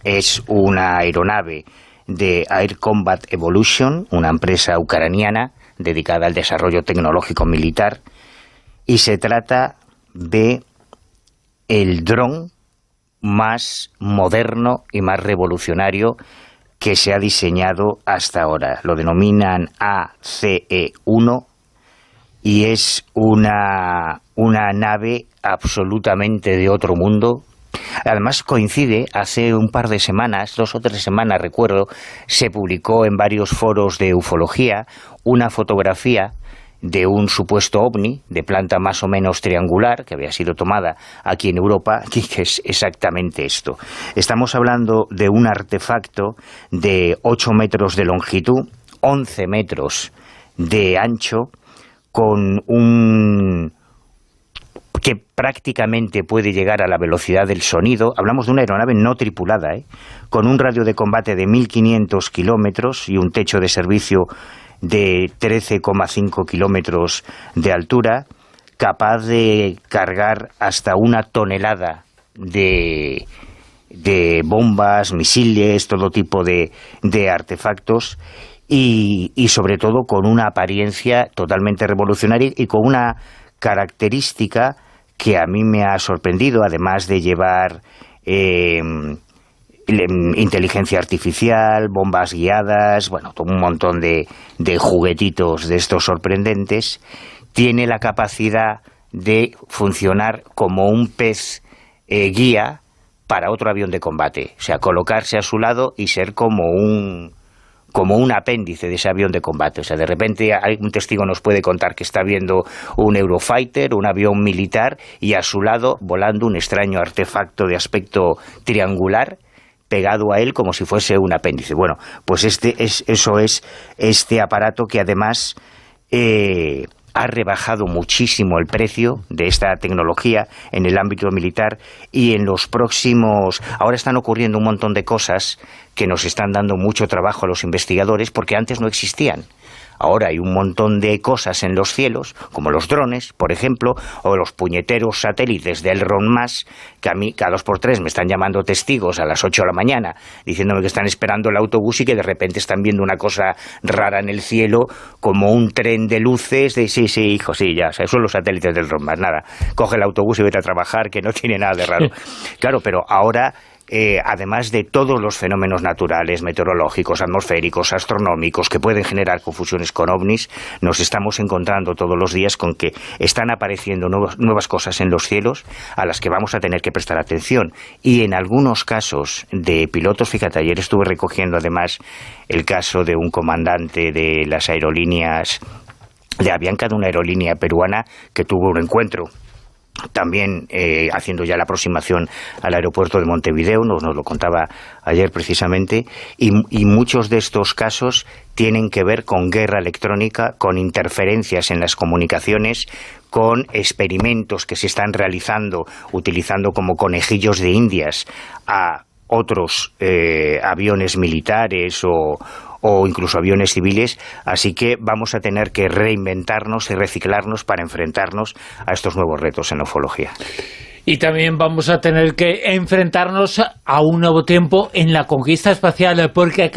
es una aeronave de Air Combat Evolution, una empresa ucraniana dedicada al desarrollo tecnológico militar, y se trata de el dron más moderno y más revolucionario que se ha diseñado hasta ahora. Lo denominan ACE-1 y es una nave absolutamente de otro mundo. Además coincide, hace un par de semanas, 2 o 3 semanas recuerdo, se publicó en varios foros de ufología una fotografía de un supuesto ovni de planta más o menos triangular que había sido tomada aquí en Europa, que es exactamente esto. Estamos hablando de un artefacto de 8 metros de longitud, 11 metros de ancho, con que prácticamente puede llegar a la velocidad del sonido. Hablamos de una aeronave no tripulada, con un radio de combate de 1.500 kilómetros y un techo de servicio de 13,5 kilómetros de altura, capaz de cargar hasta 1 tonelada de bombas, misiles, todo tipo de artefactos, y sobre todo con una apariencia totalmente revolucionaria y con una característica que a mí me ha sorprendido, además de llevar inteligencia artificial, bombas guiadas, bueno, todo un montón de juguetitos de estos sorprendentes. Tiene la capacidad de funcionar como un pez guía para otro avión de combate, o sea, colocarse a su lado y ser como un apéndice de ese avión de combate. O sea, de repente un testigo nos puede contar que está viendo un Eurofighter, un avión militar, y a su lado volando un extraño artefacto de aspecto triangular pegado a él como si fuese un apéndice. Bueno, pues eso es este aparato que además ha rebajado muchísimo el precio de esta tecnología en el ámbito militar, y en los próximos... Ahora están ocurriendo un montón de cosas que nos están dando mucho trabajo a los investigadores porque antes no existían. Ahora hay un montón de cosas en los cielos, como los drones, por ejemplo, o los puñeteros satélites de Elon Musk, que a mí cada 2x3 me están llamando testigos a las 8 de la mañana, diciéndome que están esperando el autobús y que de repente están viendo una cosa rara en el cielo, como un tren de luces, de sí, hijo, sí, ya, o sea, son los satélites del Elon Musk, nada, coge el autobús y vete a trabajar, que no tiene nada de raro. Claro, pero ahora... además de todos los fenómenos naturales, meteorológicos, atmosféricos, astronómicos, que pueden generar confusiones con ovnis, nos estamos encontrando todos los días con que están apareciendo nuevas cosas en los cielos a las que vamos a tener que prestar atención. Y en algunos casos de pilotos, fíjate, ayer estuve recogiendo además el caso de un comandante de las aerolíneas, de Avianca, de una aerolínea peruana, que tuvo un encuentro también haciendo ya la aproximación al aeropuerto de Montevideo, nos lo contaba ayer precisamente, y muchos de estos casos tienen que ver con guerra electrónica, con interferencias en las comunicaciones, con experimentos que se están realizando utilizando como conejillos de indias a otros aviones militares o incluso aviones civiles, así que vamos a tener que reinventarnos y reciclarnos para enfrentarnos a estos nuevos retos en la ufología. Y también vamos a tener que enfrentarnos a un nuevo tiempo en la conquista espacial, porque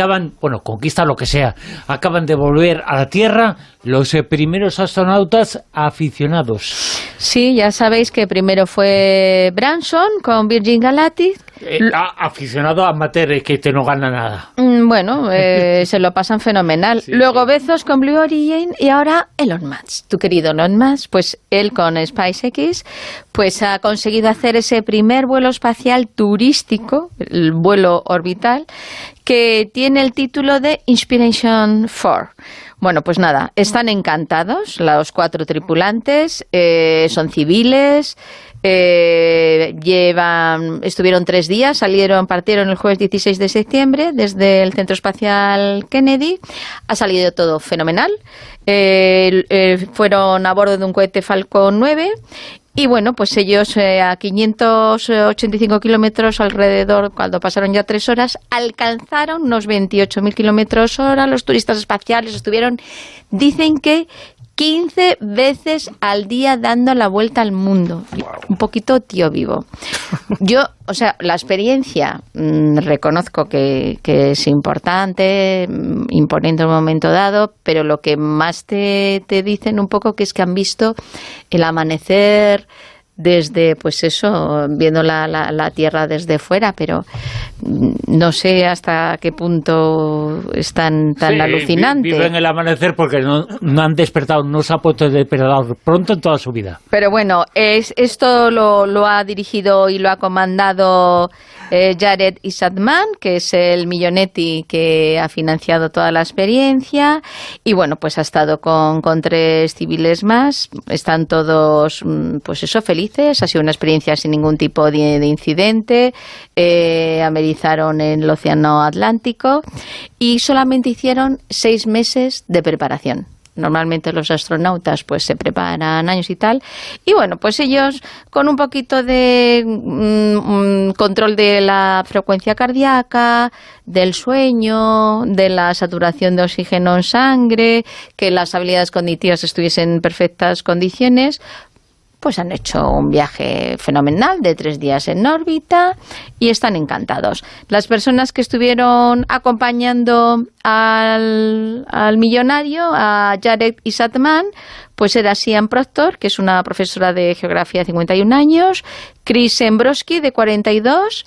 conquista lo que sea, acaban de volver a la Tierra los primeros astronautas aficionados. Sí, ya sabéis que primero fue Branson con Virgin Galactic, Aficionado amateur que te no gana nada. Bueno, se lo pasan fenomenal. Sí, Luego sí. Bezos con Blue Origin y ahora Elon Musk. Tu querido Elon Musk, pues él con SpaceX pues ha conseguido hacer ese primer vuelo espacial turístico, el vuelo orbital, que tiene el título de Inspiration 4. Bueno, pues nada, están encantados los 4 tripulantes, son civiles, estuvieron 3 días, partieron el jueves 16 de septiembre desde el Centro Espacial Kennedy, ha salido todo fenomenal, fueron a bordo de un cohete Falcon 9. Y bueno, pues ellos a 585 kilómetros alrededor, cuando pasaron ya 3 horas, alcanzaron unos 28.000 kilómetros hora. Los turistas espaciales dicen que 15 veces al día dando la vuelta al mundo. Wow. Un poquito tío vivo. Yo, la experiencia reconozco que es importante, imponente en un momento dado, pero lo que más te dicen un poco que es que han visto el amanecer desde, pues eso, viendo la Tierra desde fuera, pero no sé hasta qué punto es tan alucinante. Viven el amanecer porque no han despertado, no se ha puesto despertador pronto en toda su vida. Pero bueno, esto lo ha dirigido y lo ha comandado Jared Isaacman, que es el millonetti que ha financiado toda la experiencia, y bueno, pues ha estado con 3 civiles más, están todos, pues eso, felices, ha sido una experiencia sin ningún tipo de incidente, amerizaron en el Océano Atlántico y solamente hicieron 6 meses de preparación. Normalmente los astronautas pues se preparan años y tal, y bueno, pues ellos con un poquito de control de la frecuencia cardíaca, del sueño, de la saturación de oxígeno en sangre, que las habilidades cognitivas estuviesen en perfectas condiciones, pues han hecho un viaje fenomenal de 3 días en órbita y están encantados. Las personas que estuvieron acompañando al millonario, a Jared Isaacman, pues era Sian Proctor, que es una profesora de geografía de 51 años, Chris Embroski, de 42,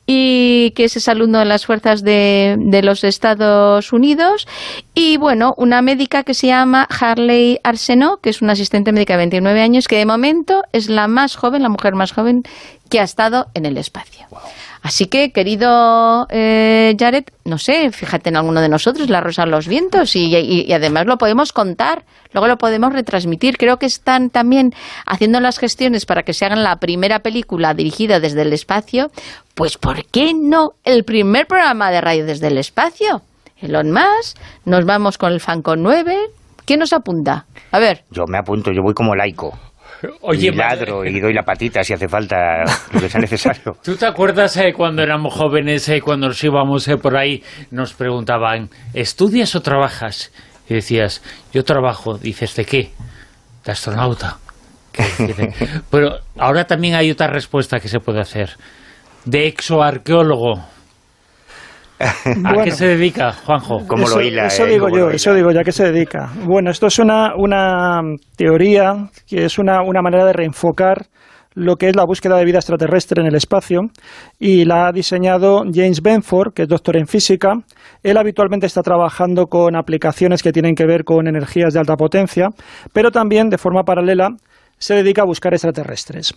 y que es alumno de las fuerzas de los Estados Unidos, y bueno, una médica que se llama Harley Arsenault, que es una asistente médica de 29 años, que de momento es la mujer más joven que ha estado en el espacio. Wow. Así que, querido Jared, no sé, fíjate en alguno de nosotros, La Rosa de los Vientos, y además lo podemos contar, luego lo podemos retransmitir. Creo que están también haciendo las gestiones para que se hagan la primera película dirigida desde el espacio. Pues, ¿por qué no el primer programa de radio desde el espacio? Elon Musk, nos vamos con el Falcon 9. ¿Quién nos apunta? A ver. Yo me apunto, yo voy como laico. Oye, y ladro y doy la patita si hace falta, lo que sea necesario. ¿Tú te acuerdas cuando éramos jóvenes, cuando nos íbamos por ahí, nos preguntaban, ¿estudias o trabajas? Y decías, yo trabajo. Dices, ¿de qué? De astronauta. Pero ahora también hay otra respuesta que se puede hacer. De exoarqueólogo. ¿A qué se dedica, Juanjo? ¿Cómo lo hila? Eso digo yo, ¿a qué se dedica? Bueno, esto es una teoría, que es una manera de reenfocar lo que es la búsqueda de vida extraterrestre en el espacio, y la ha diseñado James Benford, que es doctor en física. Él habitualmente está trabajando con aplicaciones que tienen que ver con energías de alta potencia, pero también, de forma paralela, se dedica a buscar extraterrestres.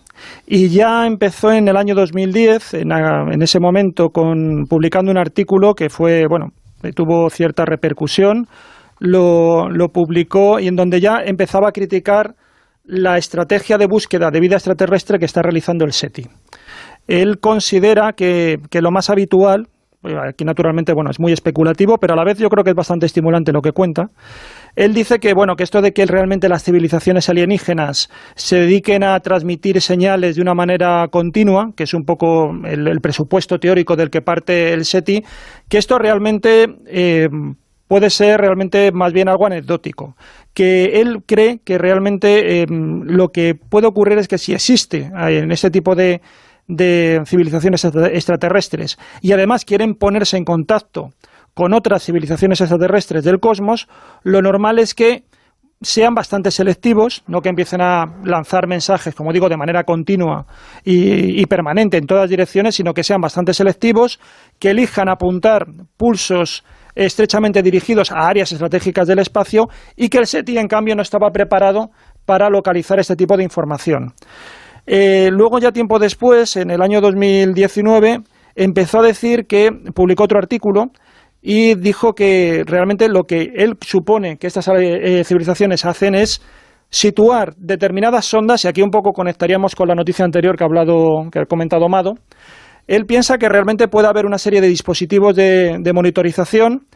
Y ya empezó en el año 2010, en ese momento, publicando un artículo que tuvo cierta repercusión, lo publicó, y en donde ya empezaba a criticar la estrategia de búsqueda de vida extraterrestre que está realizando el SETI. Él considera que lo más habitual, aquí naturalmente es muy especulativo, pero a la vez yo creo que es bastante estimulante lo que cuenta. Él dice que esto de que realmente las civilizaciones alienígenas se dediquen a transmitir señales de una manera continua, que es un poco el presupuesto teórico del que parte el SETI, que esto realmente puede ser realmente más bien algo anecdótico, que él cree que realmente lo que puede ocurrir es que si existe en este tipo de civilizaciones extraterrestres y además quieren ponerse en contacto con otras civilizaciones extraterrestres del cosmos, lo normal es que sean bastante selectivos, no que empiecen a lanzar mensajes, como digo, de manera continua y permanente en todas direcciones, sino que sean bastante selectivos, que elijan apuntar pulsos estrechamente dirigidos a áreas estratégicas del espacio y que el SETI, en cambio, no estaba preparado para localizar este tipo de información. Luego, ya tiempo después, en el año 2019, empezó a decir que publicó otro artículo y dijo que realmente lo que él supone que estas civilizaciones hacen es situar determinadas sondas, y aquí un poco conectaríamos con la noticia anterior que ha comentado Mado. Él piensa que realmente puede haber una serie de dispositivos de monitorización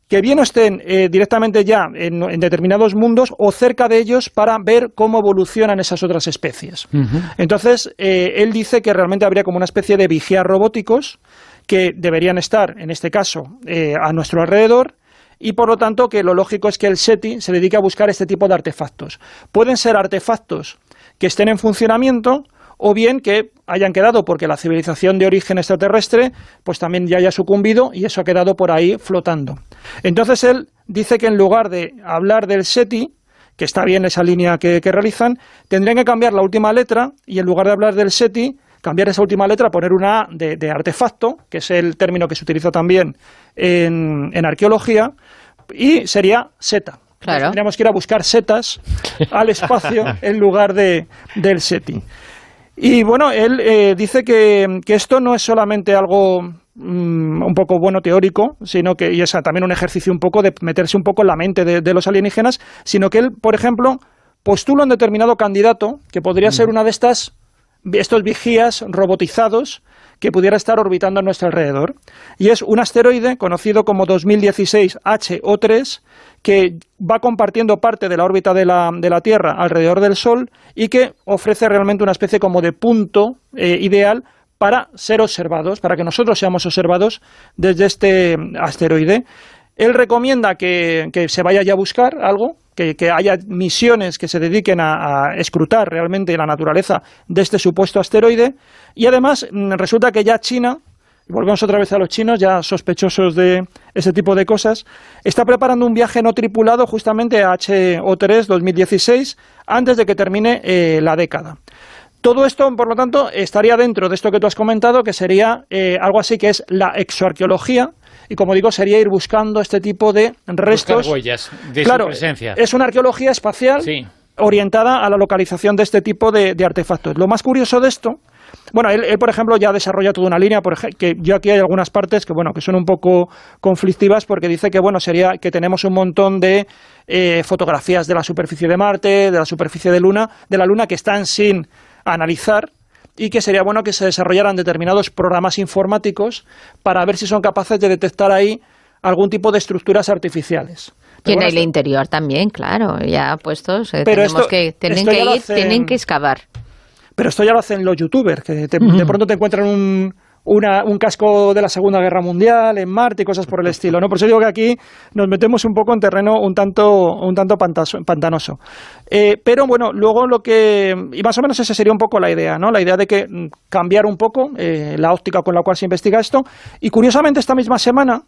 que bien estén directamente ya en determinados mundos o cerca de ellos para ver cómo evolucionan esas otras especies. Entonces, él dice que realmente habría como una especie de vigías robóticos que deberían estar, en este caso, a nuestro alrededor, y por lo tanto que lo lógico es que el SETI se dedique a buscar este tipo de artefactos. Pueden ser artefactos que estén en funcionamiento o bien que hayan quedado porque la civilización de origen extraterrestre pues también ya haya sucumbido y eso ha quedado por ahí flotando. Entonces él dice que en lugar de hablar del SETI, que está bien esa línea que realizan, tendrían que cambiar la última letra y en lugar de hablar del SETI, cambiar esa última letra, poner una A de artefacto, que es el término que se utiliza también en arqueología, y sería SETA. Claro. Tendríamos que ir a buscar setas al espacio en lugar del SETI. Y bueno, él dice que esto no es solamente algo un poco teórico, sino que y es también un ejercicio un poco de meterse un poco en la mente de los alienígenas, sino que él, por ejemplo, postula un determinado candidato que podría ser una de estos vigías robotizados que pudiera estar orbitando a nuestro alrededor. Y es un asteroide conocido como 2016 HO3, que va compartiendo parte de la órbita de la Tierra alrededor del Sol y que ofrece realmente una especie como de punto ideal para ser observados, para que nosotros seamos observados desde este asteroide. Él recomienda que se vaya ya a buscar algo, que haya misiones que se dediquen a escrutar realmente la naturaleza de este supuesto asteroide, y además resulta que ya China, y volvemos otra vez a los chinos, ya sospechosos de ese tipo de cosas, está preparando un viaje no tripulado justamente a HO3 2016, antes de que termine la década. Todo esto, por lo tanto, estaría dentro de esto que tú has comentado, que sería algo así que es la exoarqueología, y como digo, sería ir buscando este tipo de restos. Buscar huellas de su presencia. Es una arqueología espacial orientada a la localización de este tipo de artefactos. Lo más curioso de esto, bueno, él por ejemplo, ya desarrolla toda una línea, que yo aquí hay algunas partes que son un poco conflictivas, porque dice que sería que tenemos un montón de fotografías de la superficie de Marte, de la superficie de la Luna, que están sin analizar, y que sería bueno que se desarrollaran determinados programas informáticos para ver si son capaces de detectar ahí algún tipo de estructuras artificiales. Y en el interior también, claro, ya puestos, tienen que excavar. Pero esto ya lo hacen los youtubers, que de pronto te encuentran un casco de la Segunda Guerra Mundial en Marte y cosas por el estilo, ¿no? Por eso digo que aquí nos metemos un poco en terreno un tanto pantanoso. Pero bueno, luego y más o menos esa sería un poco la idea, ¿no? La idea de que cambiar un poco la óptica con la cual se investiga esto. Y curiosamente esta misma semana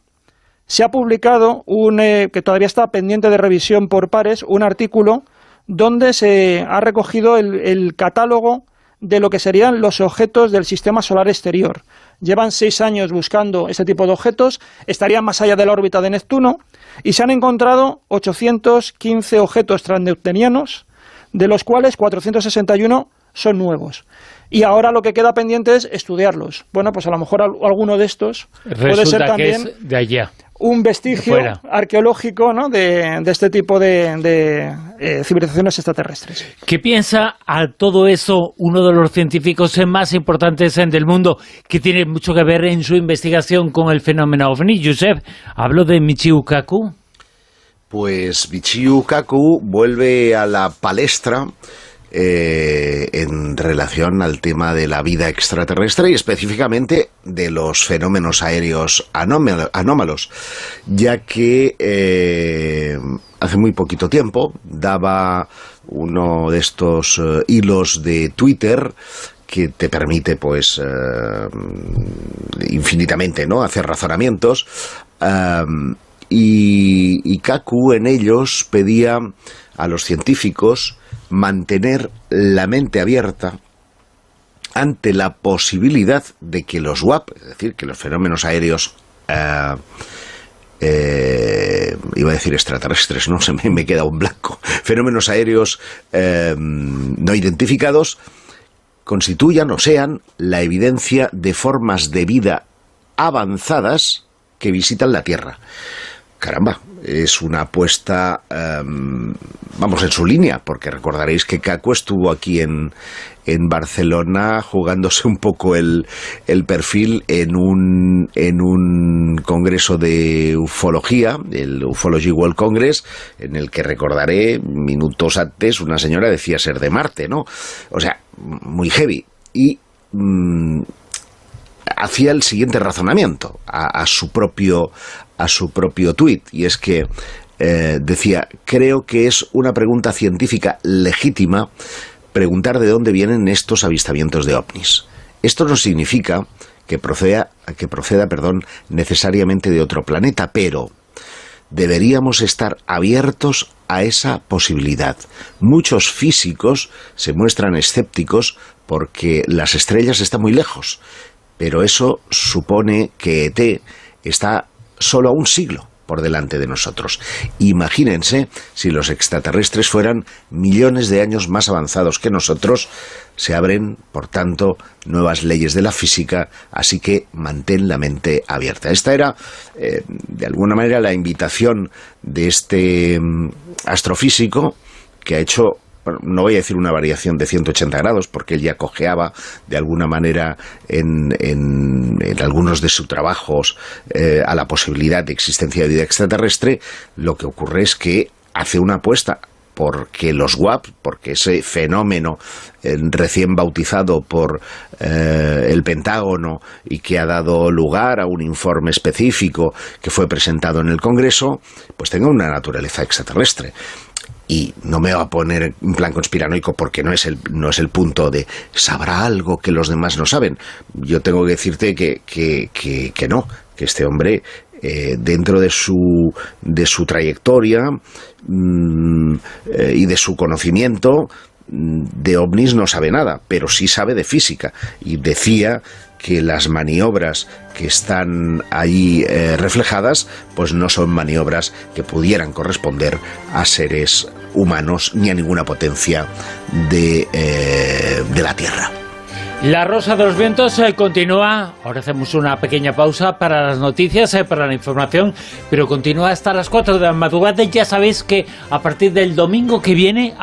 se ha publicado que todavía está pendiente de revisión por pares, un artículo donde se ha recogido el catálogo de lo que serían los objetos del sistema solar exterior. Llevan 6 años buscando este tipo de objetos, estarían más allá de la órbita de Neptuno, y se han encontrado 815 objetos transneptunianos, de los cuales 461 son nuevos. Y ahora lo que queda pendiente es estudiarlos. Bueno, pues a lo mejor alguno de estos puede ser también que es de allá, un vestigio arqueológico, ¿no? de este tipo de civilizaciones extraterrestres. ¿Qué piensa a todo eso uno de los científicos más importantes del mundo, que tiene mucho que ver en su investigación con el fenómeno OVNI? Josep, hablo de Michio Kaku. Pues Michio Kaku vuelve a la palestra en relación al tema de la vida extraterrestre y específicamente de los fenómenos aéreos anómalos, ya que hace muy poquito tiempo daba uno de estos hilos de Twitter que te permite infinitamente, ¿no?, hacer razonamientos, y Kaku en ellos pedía a los científicos mantener la mente abierta ante la posibilidad de que los WAP, es decir, que los fenómenos aéreos, iba a decir extraterrestres, no se me queda un blanco, fenómenos aéreos no identificados, constituyan o sean la evidencia de formas de vida avanzadas que visitan la Tierra. Caramba, es una apuesta, vamos, en su línea, porque recordaréis que Kaku estuvo aquí en Barcelona jugándose un poco el perfil en un congreso de ufología, el Ufology World Congress, en el que recordaré, minutos antes, una señora decía ser de Marte, ¿no? O sea, muy heavy. Y hacía el siguiente razonamiento a su propio tuit, y es que decía: creo que es una pregunta científica legítima preguntar de dónde vienen estos avistamientos de ovnis. Esto no significa que proceda necesariamente de otro planeta, pero deberíamos estar abiertos a esa posibilidad. Muchos físicos se muestran escépticos porque las estrellas están muy lejos, pero eso supone que ET está solo a un siglo por delante de nosotros. Imagínense si los extraterrestres fueran millones de años más avanzados que nosotros. Se abren, por tanto, nuevas leyes de la física, así que mantén la mente abierta. Esta era, de alguna manera, la invitación de este astrofísico que ha hecho, no voy a decir una variación de 180 grados, porque él ya cojeaba de alguna manera en algunos de sus trabajos a la posibilidad de existencia de vida extraterrestre. Lo que ocurre es que hace una apuesta porque los WAP, porque ese fenómeno recién bautizado por el Pentágono y que ha dado lugar a un informe específico que fue presentado en el Congreso, pues tenga una naturaleza extraterrestre. Y no me voy a poner en plan conspiranoico porque no es el punto de ¿sabrá algo que los demás no saben? Yo tengo que decirte que no, que este hombre, dentro de su trayectoria y de su conocimiento de ovnis, no sabe nada, pero sí sabe de física. Y decía que las maniobras que están ahí reflejadas, pues no son maniobras que pudieran corresponder a seres humanos ni a ninguna potencia de la Tierra. La Rosa de los Vientos continúa. Ahora hacemos una pequeña pausa para las noticias, para la información, pero continúa hasta las 4 de la madrugada. Ya sabéis que a partir del domingo que viene,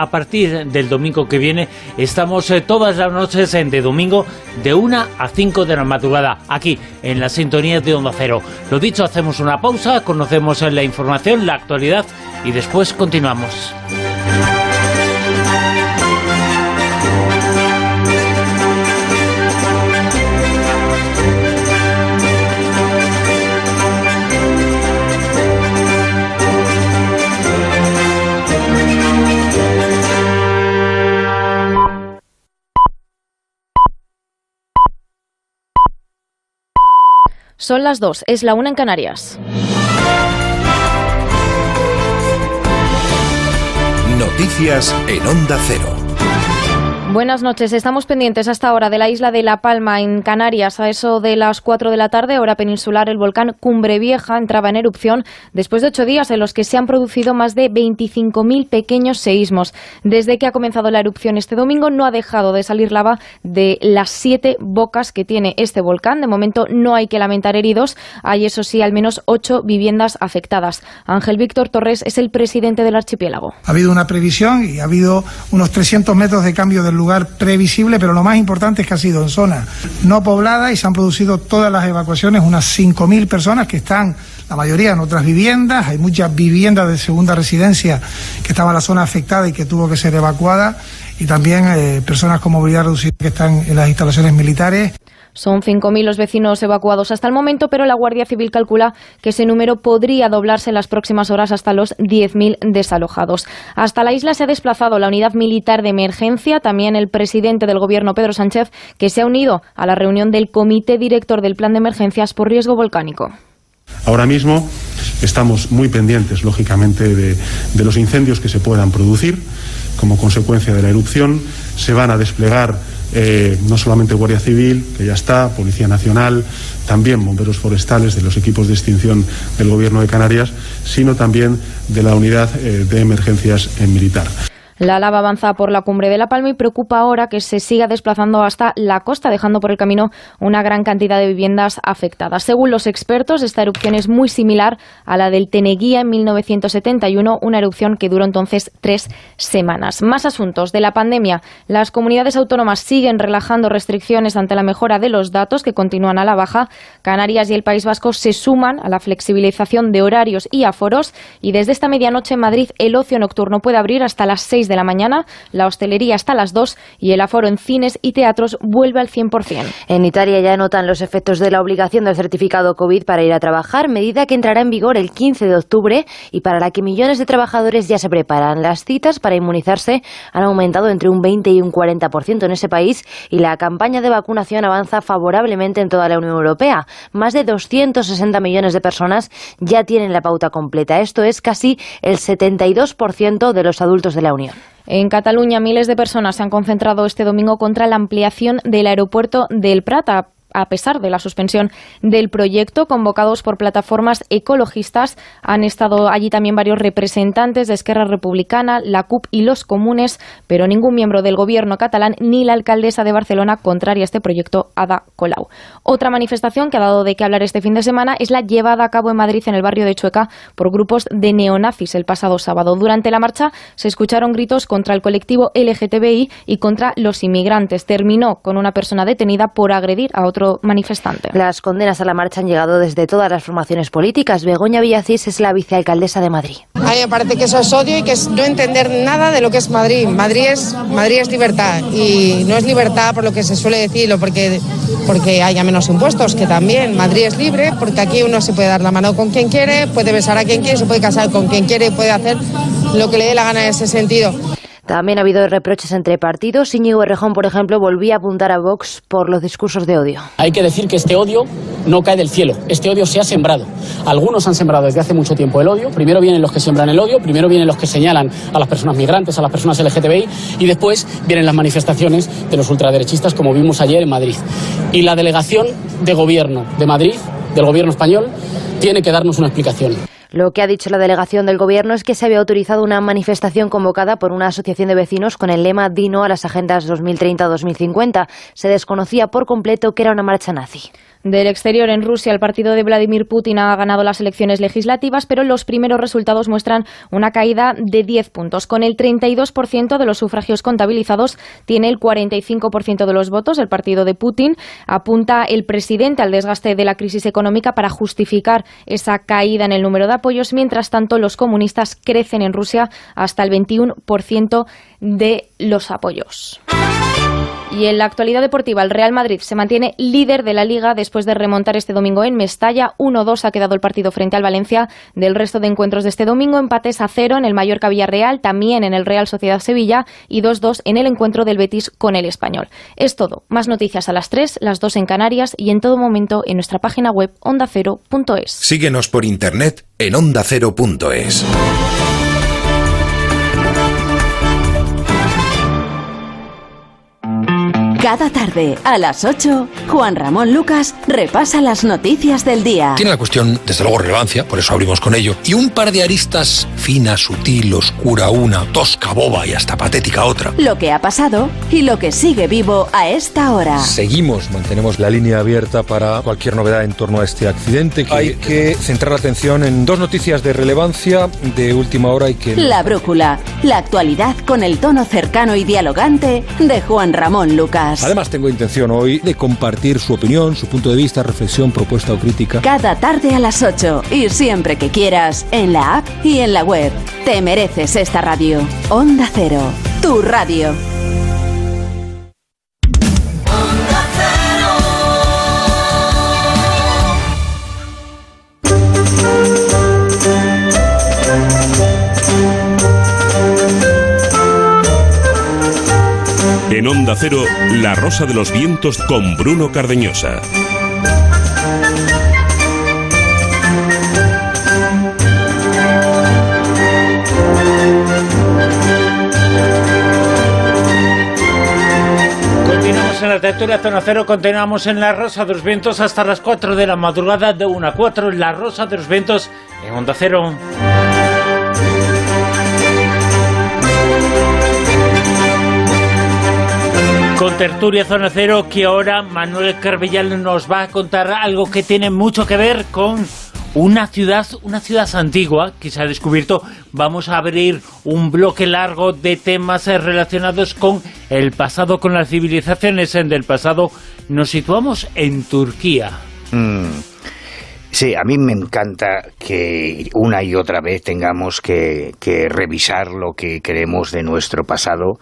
estamos todas las noches de domingo de 1 a 5 de la madrugada, aquí en la sintonía de Onda Cero. Lo dicho, hacemos una pausa, conocemos la información, la actualidad y después continuamos. Son las 2, es la 1 en Canarias. Noticias en Onda Cero. Buenas noches, estamos pendientes hasta ahora de la isla de La Palma, en Canarias. A eso de las 4 de la tarde, hora peninsular, el volcán Cumbre Vieja entraba en erupción después de 8 días en los que se han producido más de 25.000 pequeños seísmos. Desde que ha comenzado la erupción este domingo no ha dejado de salir lava de las 7 bocas que tiene este volcán. De momento no hay que lamentar heridos, hay eso sí al menos 8 viviendas afectadas. Ángel Víctor Torres es el presidente del archipiélago. Ha habido una previsión y ha habido unos 300 metros de cambio del lugar previsible, pero lo más importante es que ha sido en zona no poblada y se han producido todas las evacuaciones, unas 5.000 personas que están, la mayoría en otras viviendas. Hay muchas viviendas de segunda residencia que estaban en la zona afectada y que tuvo que ser evacuada, y también personas con movilidad reducida que están en las instalaciones militares. Son 5.000 los vecinos evacuados hasta el momento, pero la Guardia Civil calcula que ese número podría doblarse en las próximas horas hasta los 10.000 desalojados. Hasta la isla se ha desplazado la unidad militar de emergencia, también el presidente del Gobierno, Pedro Sánchez, que se ha unido a la reunión del Comité Director del Plan de Emergencias por Riesgo Volcánico. Ahora mismo estamos muy pendientes, lógicamente, de los incendios que se puedan producir como consecuencia de la erupción. Se van a desplegar no solamente Guardia Civil, que ya está, Policía Nacional, también bomberos forestales de los equipos de extinción del Gobierno de Canarias, sino también de la unidad de emergencias militar. La lava avanza por la cumbre de La Palma y preocupa ahora que se siga desplazando hasta la costa, dejando por el camino una gran cantidad de viviendas afectadas. Según los expertos, esta erupción es muy similar a la del Teneguía en 1971, una erupción que duró entonces 3 semanas. Más asuntos de la pandemia. Las comunidades autónomas siguen relajando restricciones ante la mejora de los datos, que continúan a la baja. Canarias y el País Vasco se suman a la flexibilización de horarios y aforos, y desde esta medianoche en Madrid el ocio nocturno puede abrir hasta las 6 de la mañana, la hostelería hasta las 2 y el aforo en cines y teatros vuelve al 100%. En Italia ya notan los efectos de la obligación del certificado COVID para ir a trabajar, medida que entrará en vigor el 15 de octubre y para la que millones de trabajadores ya se preparan. Las citas para inmunizarse han aumentado entre un 20 y un 40% en ese país y la campaña de vacunación avanza favorablemente en toda la Unión Europea. Más de 260 millones de personas ya tienen la pauta completa. Esto es casi el 72% de los adultos de la Unión. En Cataluña, miles de personas se han concentrado este domingo contra la ampliación del aeropuerto del Prat, a pesar de la suspensión del proyecto. Convocados por plataformas ecologistas, han estado allí también varios representantes de Esquerra Republicana, la CUP y los comunes, pero ningún miembro del gobierno catalán ni la alcaldesa de Barcelona, contraria a este proyecto, Ada Colau. Otra manifestación que ha dado de qué hablar este fin de semana es la llevada a cabo en Madrid, en el barrio de Chueca, por grupos de neonazis el pasado sábado. Durante la marcha se escucharon gritos contra el colectivo LGTBI y contra los inmigrantes. Terminó con una persona detenida por agredir a otro manifestante. Las condenas a la marcha han llegado desde todas las formaciones políticas. Begoña Villacís es la vicealcaldesa de Madrid. A mí me parece que eso es odio y que es no entender nada de lo que es Madrid. Madrid es libertad, y no es libertad por lo que se suele decir o porque haya menos impuestos, que también Madrid es libre, porque aquí uno se puede dar la mano con quien quiere, puede besar a quien quiere, se puede casar con quien quiere, puede hacer lo que le dé la gana en ese sentido. También ha habido reproches entre partidos. Íñigo Errejón, por ejemplo, volvía a apuntar a Vox por los discursos de odio. Hay que decir que este odio no cae del cielo. Este odio se ha sembrado. Algunos han sembrado desde hace mucho tiempo el odio. Primero vienen los que siembran el odio, primero vienen los que señalan a las personas migrantes, a las personas LGTBI, y después vienen las manifestaciones de los ultraderechistas, como vimos ayer en Madrid. Y la delegación de gobierno de Madrid, del gobierno español, tiene que darnos una explicación. Lo que ha dicho la delegación del Gobierno es que se había autorizado una manifestación convocada por una asociación de vecinos con el lema "Di no a las agendas 2030-2050. Se desconocía por completo que era una marcha nazi. Del exterior, en Rusia, el partido de Vladimir Putin ha ganado las elecciones legislativas, pero los primeros resultados muestran una caída de 10 puntos. Con el 32% de los sufragios contabilizados, tiene el 45% de los votos. El partido de Putin, apunta el presidente, al desgaste de la crisis económica para justificar esa caída en el número de apoyos. Mientras tanto, los comunistas crecen en Rusia hasta el 21% de los apoyos. Y en la actualidad deportiva, el Real Madrid se mantiene líder de la Liga después de remontar este domingo en Mestalla. 1-2 ha quedado el partido frente al Valencia. Del resto de encuentros de este domingo, empates a 0 en el Mallorca Villarreal, también en el Real Sociedad Sevilla, y 2-2 en el encuentro del Betis con el Español. Es todo. Más noticias a las 3, las 2 en Canarias, y en todo momento en nuestra página web ondacero.es. Síguenos por internet en ondacero.es. Cada tarde, a las 8, Juan Ramón Lucas repasa las noticias del día. Tiene la cuestión, desde luego, relevancia, por eso abrimos con ello, y un par de aristas: fina, sutil, oscura una, tosca, boba y hasta patética otra. Lo que ha pasado y lo que sigue vivo a esta hora. Mantenemos la línea abierta para cualquier novedad en torno a este accidente. Hay que centrar la atención en dos noticias de relevancia de última hora y que... La brújula, la actualidad con el tono cercano y dialogante de Juan Ramón Lucas. Además, tengo intención hoy de compartir su opinión, su punto de vista, reflexión, propuesta o crítica. Cada tarde a las 8 y siempre que quieras, en la app y en la web. Te mereces esta radio. Onda Cero, tu radio. En Onda Cero, La Rosa de los Vientos con Bruno Cardeñosa. Seguimos en la tertulia Zona Cero, continuamos en La Rosa de los Vientos hasta las 4 de la madrugada, de 1 a 4, en La Rosa de los Vientos, en Onda Cero. Con tertulia Zona Cero, que ahora Manuel Carbellal nos va a contar algo que tiene mucho que ver con una ciudad antigua que se ha descubierto. Vamos a abrir un bloque largo de temas relacionados con el pasado, con las civilizaciones del pasado. Nos situamos en Turquía. Sí, a mí me encanta que una y otra vez tengamos que revisar lo que queremos de nuestro pasado,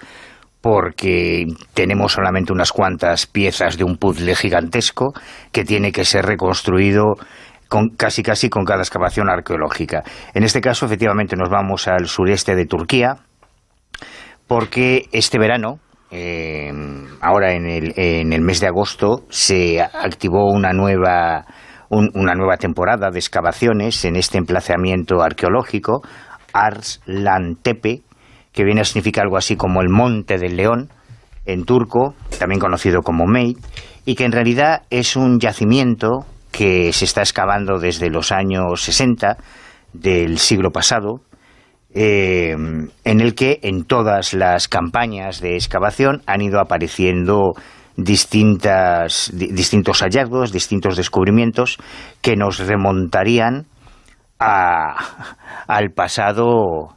porque tenemos solamente unas cuantas piezas de un puzzle gigantesco que tiene que ser reconstruido casi con cada excavación arqueológica. En este caso, efectivamente, nos vamos al sureste de Turquía, porque este verano, ahora en el mes de agosto, se activó una nueva temporada de excavaciones en este emplazamiento arqueológico, Arslantepe, que viene a significar algo así como el Monte del León, en turco, también conocido como Meit, y que en realidad es un yacimiento que se está excavando desde los años 60 del siglo pasado, en el que en todas las campañas de excavación han ido apareciendo distintos hallazgos, distintos descubrimientos que nos remontarían al pasado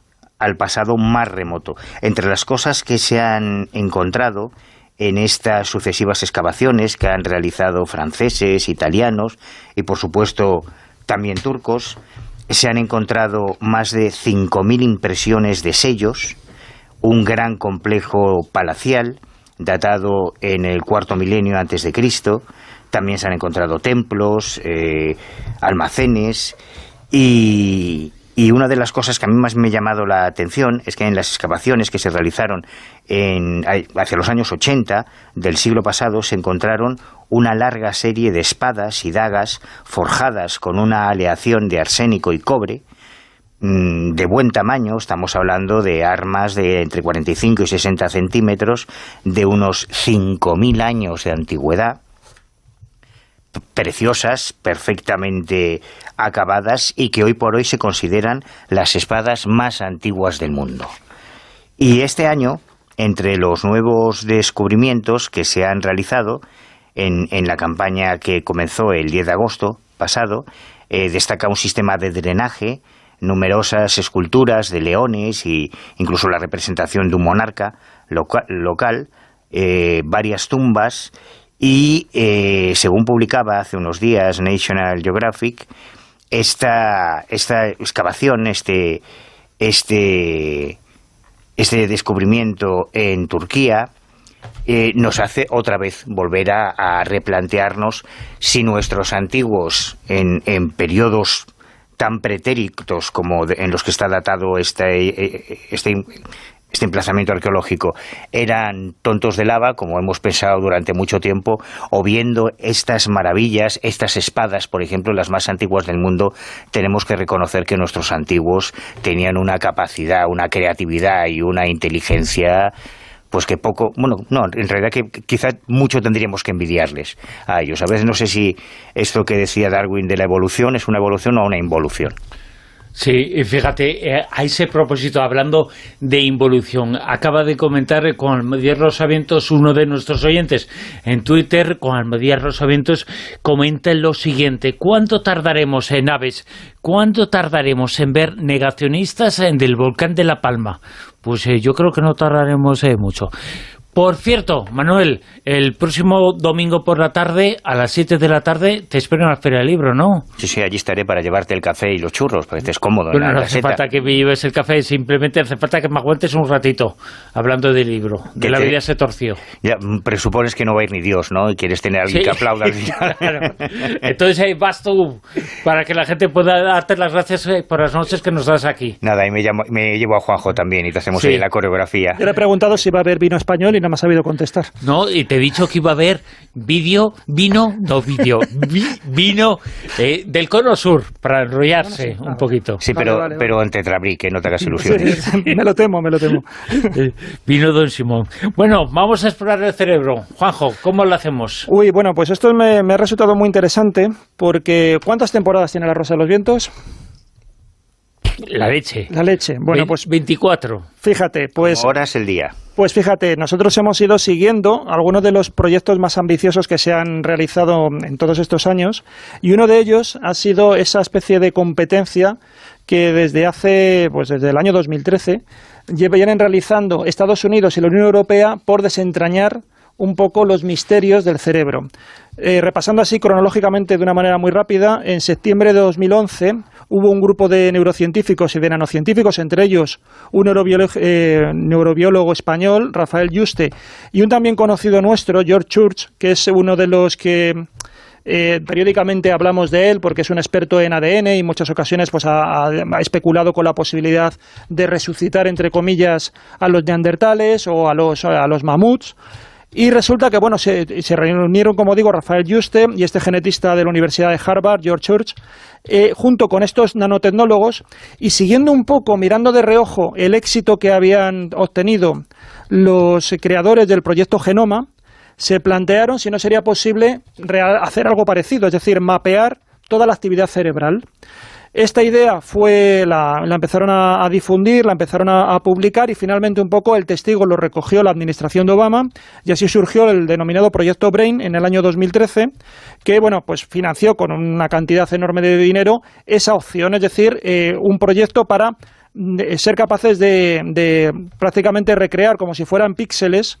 más remoto. Entre las cosas que se han encontrado en estas sucesivas excavaciones que han realizado franceses, italianos y, por supuesto, también turcos, se han encontrado más de 5.000 impresiones de sellos, un gran complejo palacial datado en el cuarto milenio antes de Cristo. También se han encontrado templos, almacenes y una de las cosas que a mí más me ha llamado la atención es que en las excavaciones que se realizaron hacia los años 80 del siglo pasado se encontraron una larga serie de espadas y dagas forjadas con una aleación de arsénico y cobre de buen tamaño. Estamos hablando de armas de entre 45 y 60 centímetros, de unos 5.000 años de antigüedad, preciosas, perfectamente acabadas, y que hoy por hoy se consideran las espadas más antiguas del mundo. Y este año, entre los nuevos descubrimientos que se han realizado en la campaña que comenzó el 10 de agosto pasado, destaca un sistema de drenaje, numerosas esculturas de leones e incluso la representación de un monarca local, varias tumbas. Y según publicaba hace unos días National Geographic, esta excavación, este descubrimiento en Turquía nos hace otra vez volver a replantearnos si nuestros antiguos, en periodos tan pretéritos como en los que está datado este emplazamiento arqueológico, eran tontos de lava, como hemos pensado durante mucho tiempo, o viendo estas maravillas, estas espadas, por ejemplo, las más antiguas del mundo, tenemos que reconocer que nuestros antiguos tenían una capacidad, una creatividad y una inteligencia, pues que poco, bueno, no, en realidad que quizá mucho tendríamos que envidiarles a ellos. A veces no sé si esto que decía Darwin de la evolución es una evolución o una involución. Sí, y fíjate, a ese propósito, hablando de involución, acaba de comentar con Almudía Rosavientos, uno de nuestros oyentes en Twitter, con Almudía Rosavientos, comenta lo siguiente: ¿cuánto tardaremos en aves? ¿Cuánto tardaremos en ver negacionistas del volcán de La Palma? Pues yo creo que no tardaremos mucho. Por cierto, Manuel, el próximo domingo por la tarde, a las 7 de la tarde, te espero en la Feria del Libro, ¿no? Sí, allí estaré para llevarte el café y los churros, para que estés cómodo. Bueno, en la no hace falta que me lleves el café, simplemente hace falta que me aguantes un ratito hablando del libro, de La vida se torció. Ya, presupones que no va a ir ni Dios, ¿no? Y quieres tener a alguien que aplauda al final. Claro. Entonces ahí vas tú, para que la gente pueda darte las gracias por las noches que nos das aquí. Nada, y me llevo a Juanjo también y te hacemos ahí la coreografía. Yo le he preguntado si va a haber vino español y no me ha sabido contestar. No, y te he dicho que iba a haber vino del Cono Sur, para enrollarse un poquito. Sí, pero en Tetrabric, que no te hagas ilusiones. Sí, me lo temo. Vino Don Simón. Bueno, vamos a explorar el cerebro. Juanjo, ¿cómo lo hacemos? Uy, bueno, pues esto me ha resultado muy interesante, porque ¿cuántas temporadas tiene La Rosa de los Vientos? La leche. Bueno, pues 24. Fíjate, pues horas el día. Pues fíjate, nosotros hemos ido siguiendo algunos de los proyectos más ambiciosos que se han realizado en todos estos años, y uno de ellos ha sido esa especie de competencia que desde el año 2013 vienen realizando Estados Unidos y la Unión Europea por desentrañar un poco los misterios del cerebro. Repasando así cronológicamente de una manera muy rápida, en septiembre de 2011 hubo un grupo de neurocientíficos y de nanocientíficos, entre ellos un neurobiólogo español, Rafael Yuste, y un también conocido nuestro, George Church, que es uno de los que periódicamente hablamos de él porque es un experto en ADN y en muchas ocasiones pues ha especulado con la posibilidad de resucitar, entre comillas, a los neandertales o a los mamuts. Y resulta que, bueno, se reunieron, como digo, Rafael Yuste y este genetista de la Universidad de Harvard, George Church, junto con estos nanotecnólogos, y siguiendo un poco, mirando de reojo el éxito que habían obtenido los creadores del proyecto Genoma, se plantearon si no sería posible hacer algo parecido, es decir, mapear toda la actividad cerebral. Esta idea la empezaron a difundir, la empezaron a publicar, y finalmente un poco el testigo lo recogió la administración de Obama, y así surgió el denominado Proyecto Brain en el año 2013, que pues financió con una cantidad enorme de dinero esa opción, es decir, un proyecto para ser capaces de prácticamente recrear como si fueran píxeles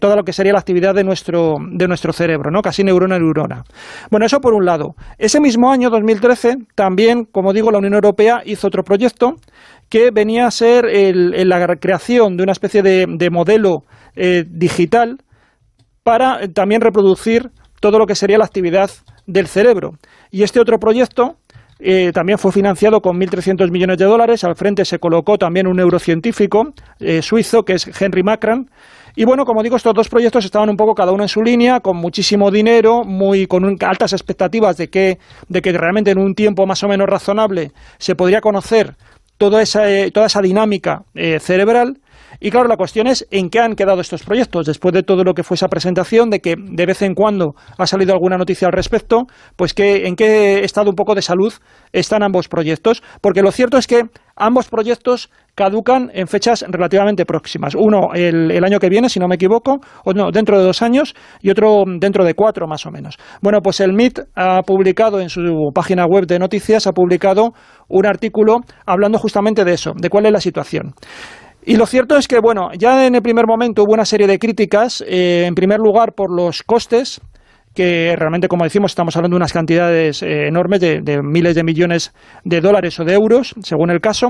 todo lo que sería la actividad de nuestro cerebro, ¿no? Casi neurona a neurona. Bueno, eso por un lado. Ese mismo año, 2013, también, como digo, la Unión Europea hizo otro proyecto que venía a ser la creación de una especie de modelo digital para también reproducir todo lo que sería la actividad del cerebro. Y este otro proyecto también fue financiado con $1.300 millones. Al frente se colocó también un neurocientífico suizo, que es Henry Makran. Y bueno, como digo, estos dos proyectos estaban un poco cada uno en su línea, con muchísimo dinero, con altas expectativas de que realmente en un tiempo más o menos razonable se podría conocer toda esa dinámica cerebral. Y claro, la cuestión es en qué han quedado estos proyectos, después de todo lo que fue esa presentación, de que de vez en cuando ha salido alguna noticia al respecto, pues en qué estado un poco de salud están ambos proyectos, porque lo cierto es que ambos proyectos caducan en fechas relativamente próximas. Uno el año que viene, si no me equivoco, o no, dentro de 2 años, y otro dentro de 4 más o menos. Bueno, pues el MIT ha publicado en su página web de noticias, ha publicado un artículo hablando justamente de eso, de cuál es la situación. Y lo cierto es que, bueno, ya en el primer momento hubo una serie de críticas, en primer lugar por los costes, que realmente, como decimos, estamos hablando de unas cantidades enormes de miles de millones de dólares o de euros, según el caso.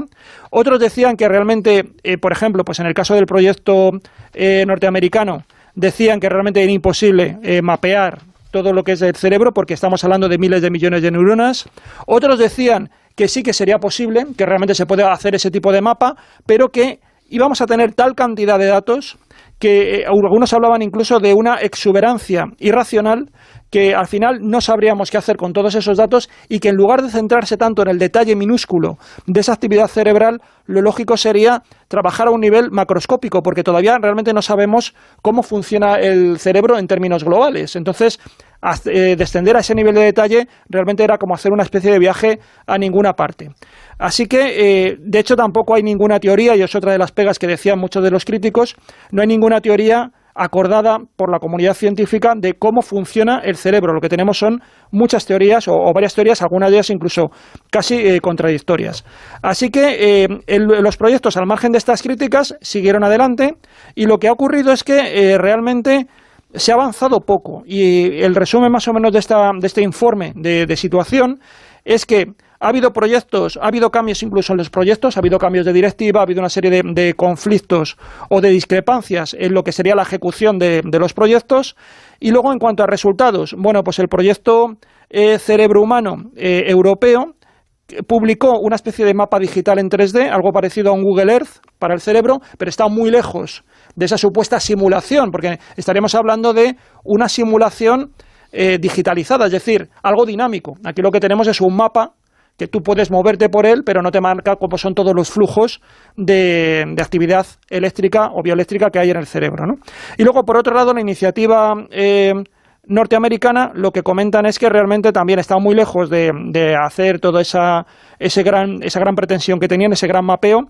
Otros decían que realmente, por ejemplo, pues en el caso del proyecto norteamericano, decían que realmente era imposible mapear todo lo que es el cerebro, porque estamos hablando de miles de millones de neuronas. Otros decían que sí que sería posible, que realmente se puede hacer ese tipo de mapa, pero que íbamos a tener tal cantidad de datos que algunos hablaban incluso de una exuberancia irracional, que al final no sabríamos qué hacer con todos esos datos, y que en lugar de centrarse tanto en el detalle minúsculo de esa actividad cerebral, lo lógico sería trabajar a un nivel macroscópico, porque todavía realmente no sabemos cómo funciona el cerebro en términos globales. Entonces, descender a ese nivel de detalle realmente era como hacer una especie de viaje a ninguna parte. Así que, de hecho, tampoco hay ninguna teoría, y es otra de las pegas que decían muchos de los críticos, no hay ninguna teoría acordada por la comunidad científica de cómo funciona el cerebro. Lo que tenemos son muchas teorías o varias teorías, algunas de ellas incluso casi contradictorias. Así que los proyectos, al margen de estas críticas, siguieron adelante, y lo que ha ocurrido es que realmente se ha avanzado poco, y el resumen más o menos de este informe de situación es que ha habido proyectos, ha habido cambios incluso en los proyectos, ha habido cambios de directiva, ha habido una serie de conflictos o de discrepancias en lo que sería la ejecución de los proyectos. Y luego, en cuanto a resultados, bueno, pues el proyecto Cerebro Humano europeo publicó una especie de mapa digital en 3D, algo parecido a un Google Earth para el cerebro, pero está muy lejos de esa supuesta simulación, porque estaríamos hablando de una simulación digitalizada, es decir, algo dinámico. Aquí lo que tenemos es un mapa que tú puedes moverte por él, pero no te marca cómo son todos los flujos de actividad eléctrica o bioeléctrica que hay en el cerebro, ¿no? Y luego, por otro lado, la iniciativa norteamericana, lo que comentan es que realmente también está muy lejos de hacer toda esa gran pretensión que tenían, ese gran mapeo.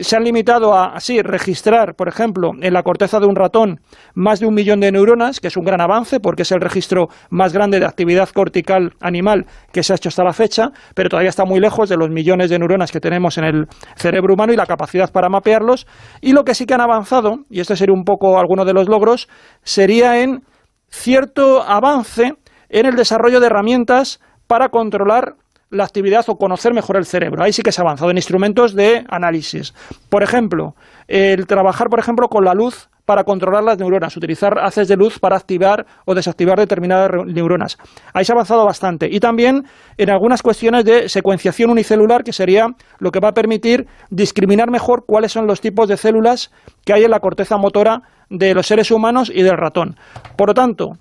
Se han limitado a registrar, por ejemplo, en la corteza de un ratón más de 1 millón de neuronas, que es un gran avance porque es el registro más grande de actividad cortical animal que se ha hecho hasta la fecha, pero todavía está muy lejos de los millones de neuronas que tenemos en el cerebro humano y la capacidad para mapearlos. Y lo que sí que han avanzado, y este sería un poco alguno de los logros, sería en cierto avance en el desarrollo de herramientas para controlar la actividad o conocer mejor el cerebro. Ahí sí que se ha avanzado en instrumentos de análisis. Por ejemplo, el trabajar, por ejemplo, con la luz para controlar las neuronas, utilizar haces de luz para activar o desactivar determinadas neuronas. Ahí se ha avanzado bastante. Y también en algunas cuestiones de secuenciación unicelular, que sería lo que va a permitir discriminar mejor cuáles son los tipos de células que hay en la corteza motora de los seres humanos y del ratón. Por lo tanto,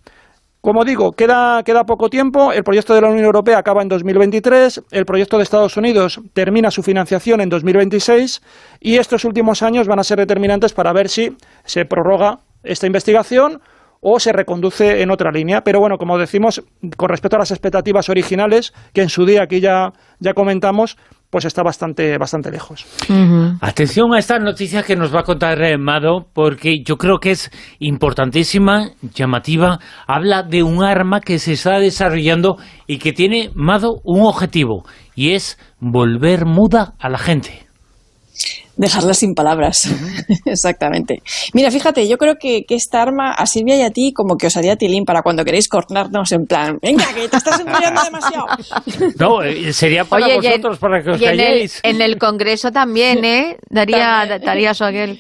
como digo, queda poco tiempo. El proyecto de la Unión Europea acaba en 2023, el proyecto de Estados Unidos termina su financiación en 2026 y estos últimos años van a ser determinantes para ver si se prorroga esta investigación o se reconduce en otra línea. Pero bueno, como decimos, con respecto a las expectativas originales, que en su día aquí ya comentamos, pues está bastante lejos. Atención a esta noticia que nos va a contar Mado, porque yo creo que es importantísima, llamativa. Habla de un arma que se está desarrollando y que tiene, Mado, un objetivo, y es volver muda a la gente. Dejarla sin palabras, exactamente. Mira, fíjate, yo creo que esta arma a Silvia y a ti como que os haría tilín para cuando queréis cornarnos en plan, venga, que te estás enrollando demasiado. No, sería para vosotros, para que os calléis. En el Congreso también, daría eso aquel,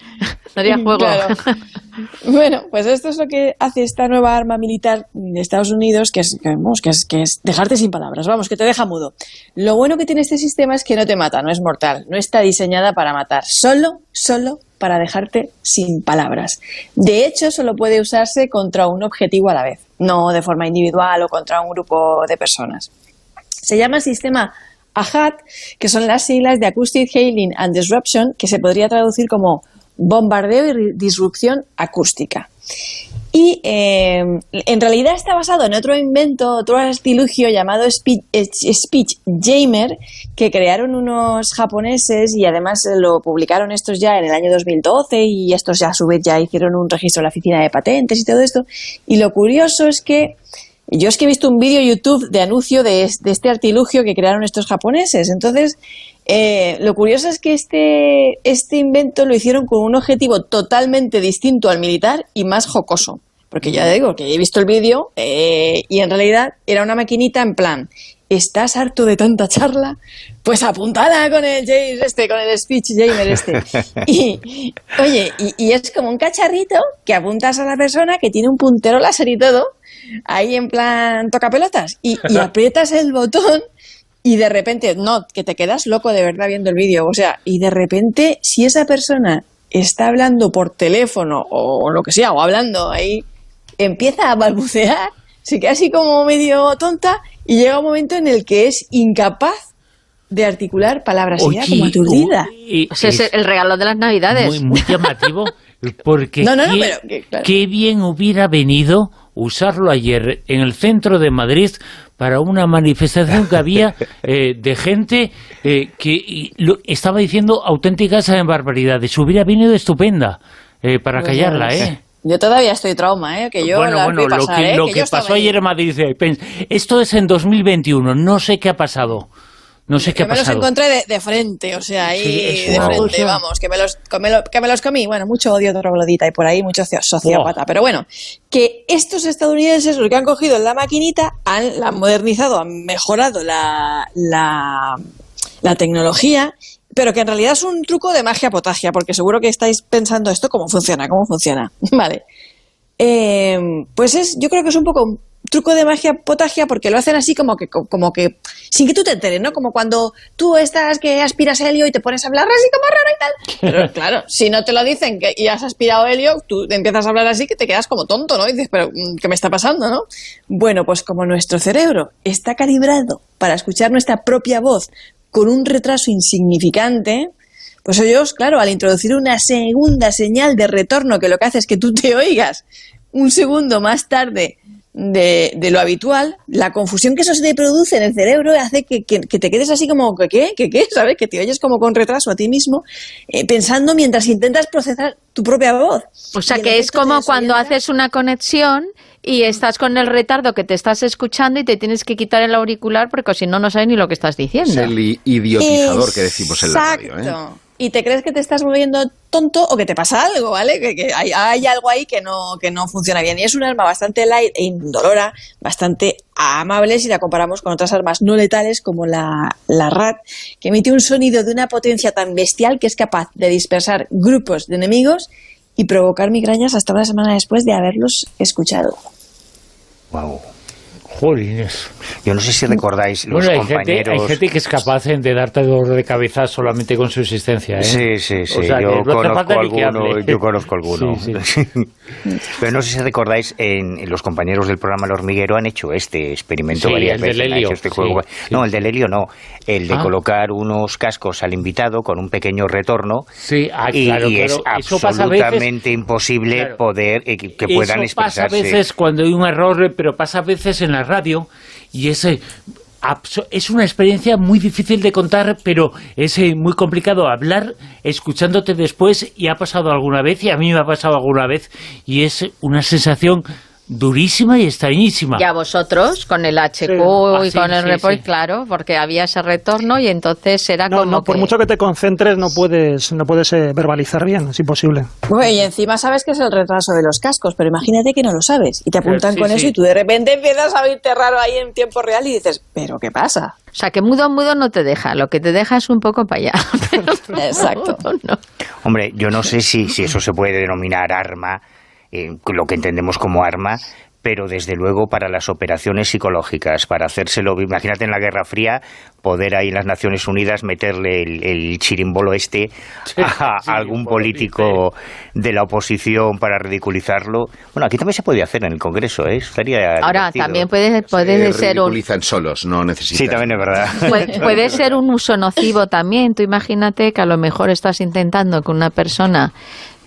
daría juego. Claro. Bueno, pues esto es lo que hace esta nueva arma militar de Estados Unidos, que es dejarte sin palabras, vamos, que te deja mudo. Lo bueno que tiene este sistema es que no te mata, no es mortal, no está diseñada para matar, solo para dejarte sin palabras. De hecho, solo puede usarse contra un objetivo a la vez, no de forma individual o contra un grupo de personas. Se llama sistema AHAT, que son las siglas de Acoustic Hailing and Disruption, que se podría traducir como bombardeo y disrupción acústica. Y en realidad está basado en otro invento, otro artilugio llamado Speech Jamer, que crearon unos japoneses y además lo publicaron estos ya en el año 2012 y estos ya a su vez ya hicieron un registro en la oficina de patentes y todo esto. Y lo curioso es que yo he visto un vídeo YouTube de anuncio de este artilugio que crearon estos japoneses. Entonces, lo curioso es que este invento lo hicieron con un objetivo totalmente distinto al militar y más jocoso. Porque ya digo que he visto el vídeo y en realidad era una maquinita en plan, ¿estás harto de tanta charla? Pues apuntala con el Speech Jamer Y es como un cacharrito que apuntas a la persona que tiene un puntero láser y todo, ahí en plan tocapelotas, y aprietas el botón y de repente, no, que te quedas loco de verdad viendo el vídeo, o sea, y de repente si esa persona está hablando por teléfono o lo que sea, o hablando ahí, empieza a balbucear, se queda así como medio tonta y llega un momento en el que es incapaz de articular palabras, y era como aturdida. O sea, es el regalo de las Navidades. Muy llamativo, porque claro. Qué bien hubiera venido usarlo ayer en el centro de Madrid para una manifestación que había de gente que estaba diciendo auténticas barbaridades. Hubiera venido estupenda para callarla, Yo todavía estoy trauma, que yo bueno, lo que pasó ayer en Madrid, esto es en 2021, no sé qué ha pasado. No sé qué ha pasado. Me los encontré de frente, o sea, ahí de frente, vamos, que me los comí. Bueno, mucho odio troglodita y por ahí mucho sociópata. Pero bueno, que estos estadounidenses lo que han cogido en la maquinita, la han modernizado, han mejorado la tecnología, pero que en realidad es un truco de magia potagia, porque seguro que estáis pensando esto, ¿cómo funciona? Vale. Pues yo creo que es un poco truco de magia potagia porque lo hacen así como que sin que tú te enteres, ¿no? Como cuando tú estás que aspiras helio y te pones a hablar así como raro y tal. Pero claro, si no te lo dicen y has aspirado helio, tú te empiezas a hablar así que te quedas como tonto, ¿no? Y dices, pero ¿qué me está pasando, no? Bueno, pues como nuestro cerebro está calibrado para escuchar nuestra propia voz con un retraso insignificante, pues ellos, claro, al introducir una segunda señal de retorno que lo que hace es que tú te oigas un segundo más tarde de lo habitual, la confusión que eso se te produce en el cerebro hace que te quedes así como, ¿qué? ¿Sabes? Que te oyes como con retraso a ti mismo, pensando mientras intentas procesar tu propia voz. O sea, que es como cuando haces una conexión y estás con el retardo que te estás escuchando y te tienes que quitar el auricular porque si no, no sabes ni lo que estás diciendo. Es el idiotizador que decimos en la radio, Exacto. Y te crees que te estás volviendo tonto o que te pasa algo, ¿vale? Que hay algo ahí que no funciona bien. Y es un arma bastante light e indolora, bastante amable si la comparamos con otras armas no letales como la RAT, que emite un sonido de una potencia tan bestial que es capaz de dispersar grupos de enemigos y provocar migrañas hasta una semana después de haberlos escuchado. Wow. Jolines. Yo no sé si recordáis los compañeros... Hay gente que es capaz de darte dolor de cabeza solamente con su existencia, ¿eh? Sí. O sea, yo conozco alguno. Sí. Pero no sé si recordáis, en los compañeros del programa El Hormiguero han hecho este experimento varias veces. El del helio. Juego. No, el del helio no. El de colocar unos cascos al invitado con un pequeño retorno. Sí, claro, y es absolutamente imposible poder que puedan expresarse. Eso pasa a veces cuando hay un error, pero pasa a veces en la radio y es una experiencia muy difícil de contar, pero es muy complicado hablar escuchándote después, y ha pasado alguna vez, y a mí me ha pasado alguna vez, y es una sensación durísima y extrañísima. Y a vosotros, con el HQ y con el report, claro, porque había ese retorno y entonces era por mucho que te concentres no puedes verbalizar bien, es imposible. Bueno, y encima sabes que es el retraso de los cascos, pero imagínate que no lo sabes y te apuntan con eso y tú de repente empiezas a oírte raro ahí en tiempo real y dices, ¿pero qué pasa? O sea, que mudo no te deja, lo que te deja es un poco para allá. Exacto. No. Hombre, yo no sé si eso se puede denominar arma, lo que entendemos como arma, pero desde luego para las operaciones psicológicas, para hacérselo, imagínate en la Guerra Fría, poder ahí en las Naciones Unidas meterle el chirimbolo a algún político de la oposición para ridiculizarlo. Bueno, aquí también se puede hacer en el Congreso, estaría Ahora, divertido. También puede ser un... ridiculizan solos, no necesitan... Sí, también es verdad. Puede ser un uso nocivo también. Tú imagínate que a lo mejor estás intentando que una persona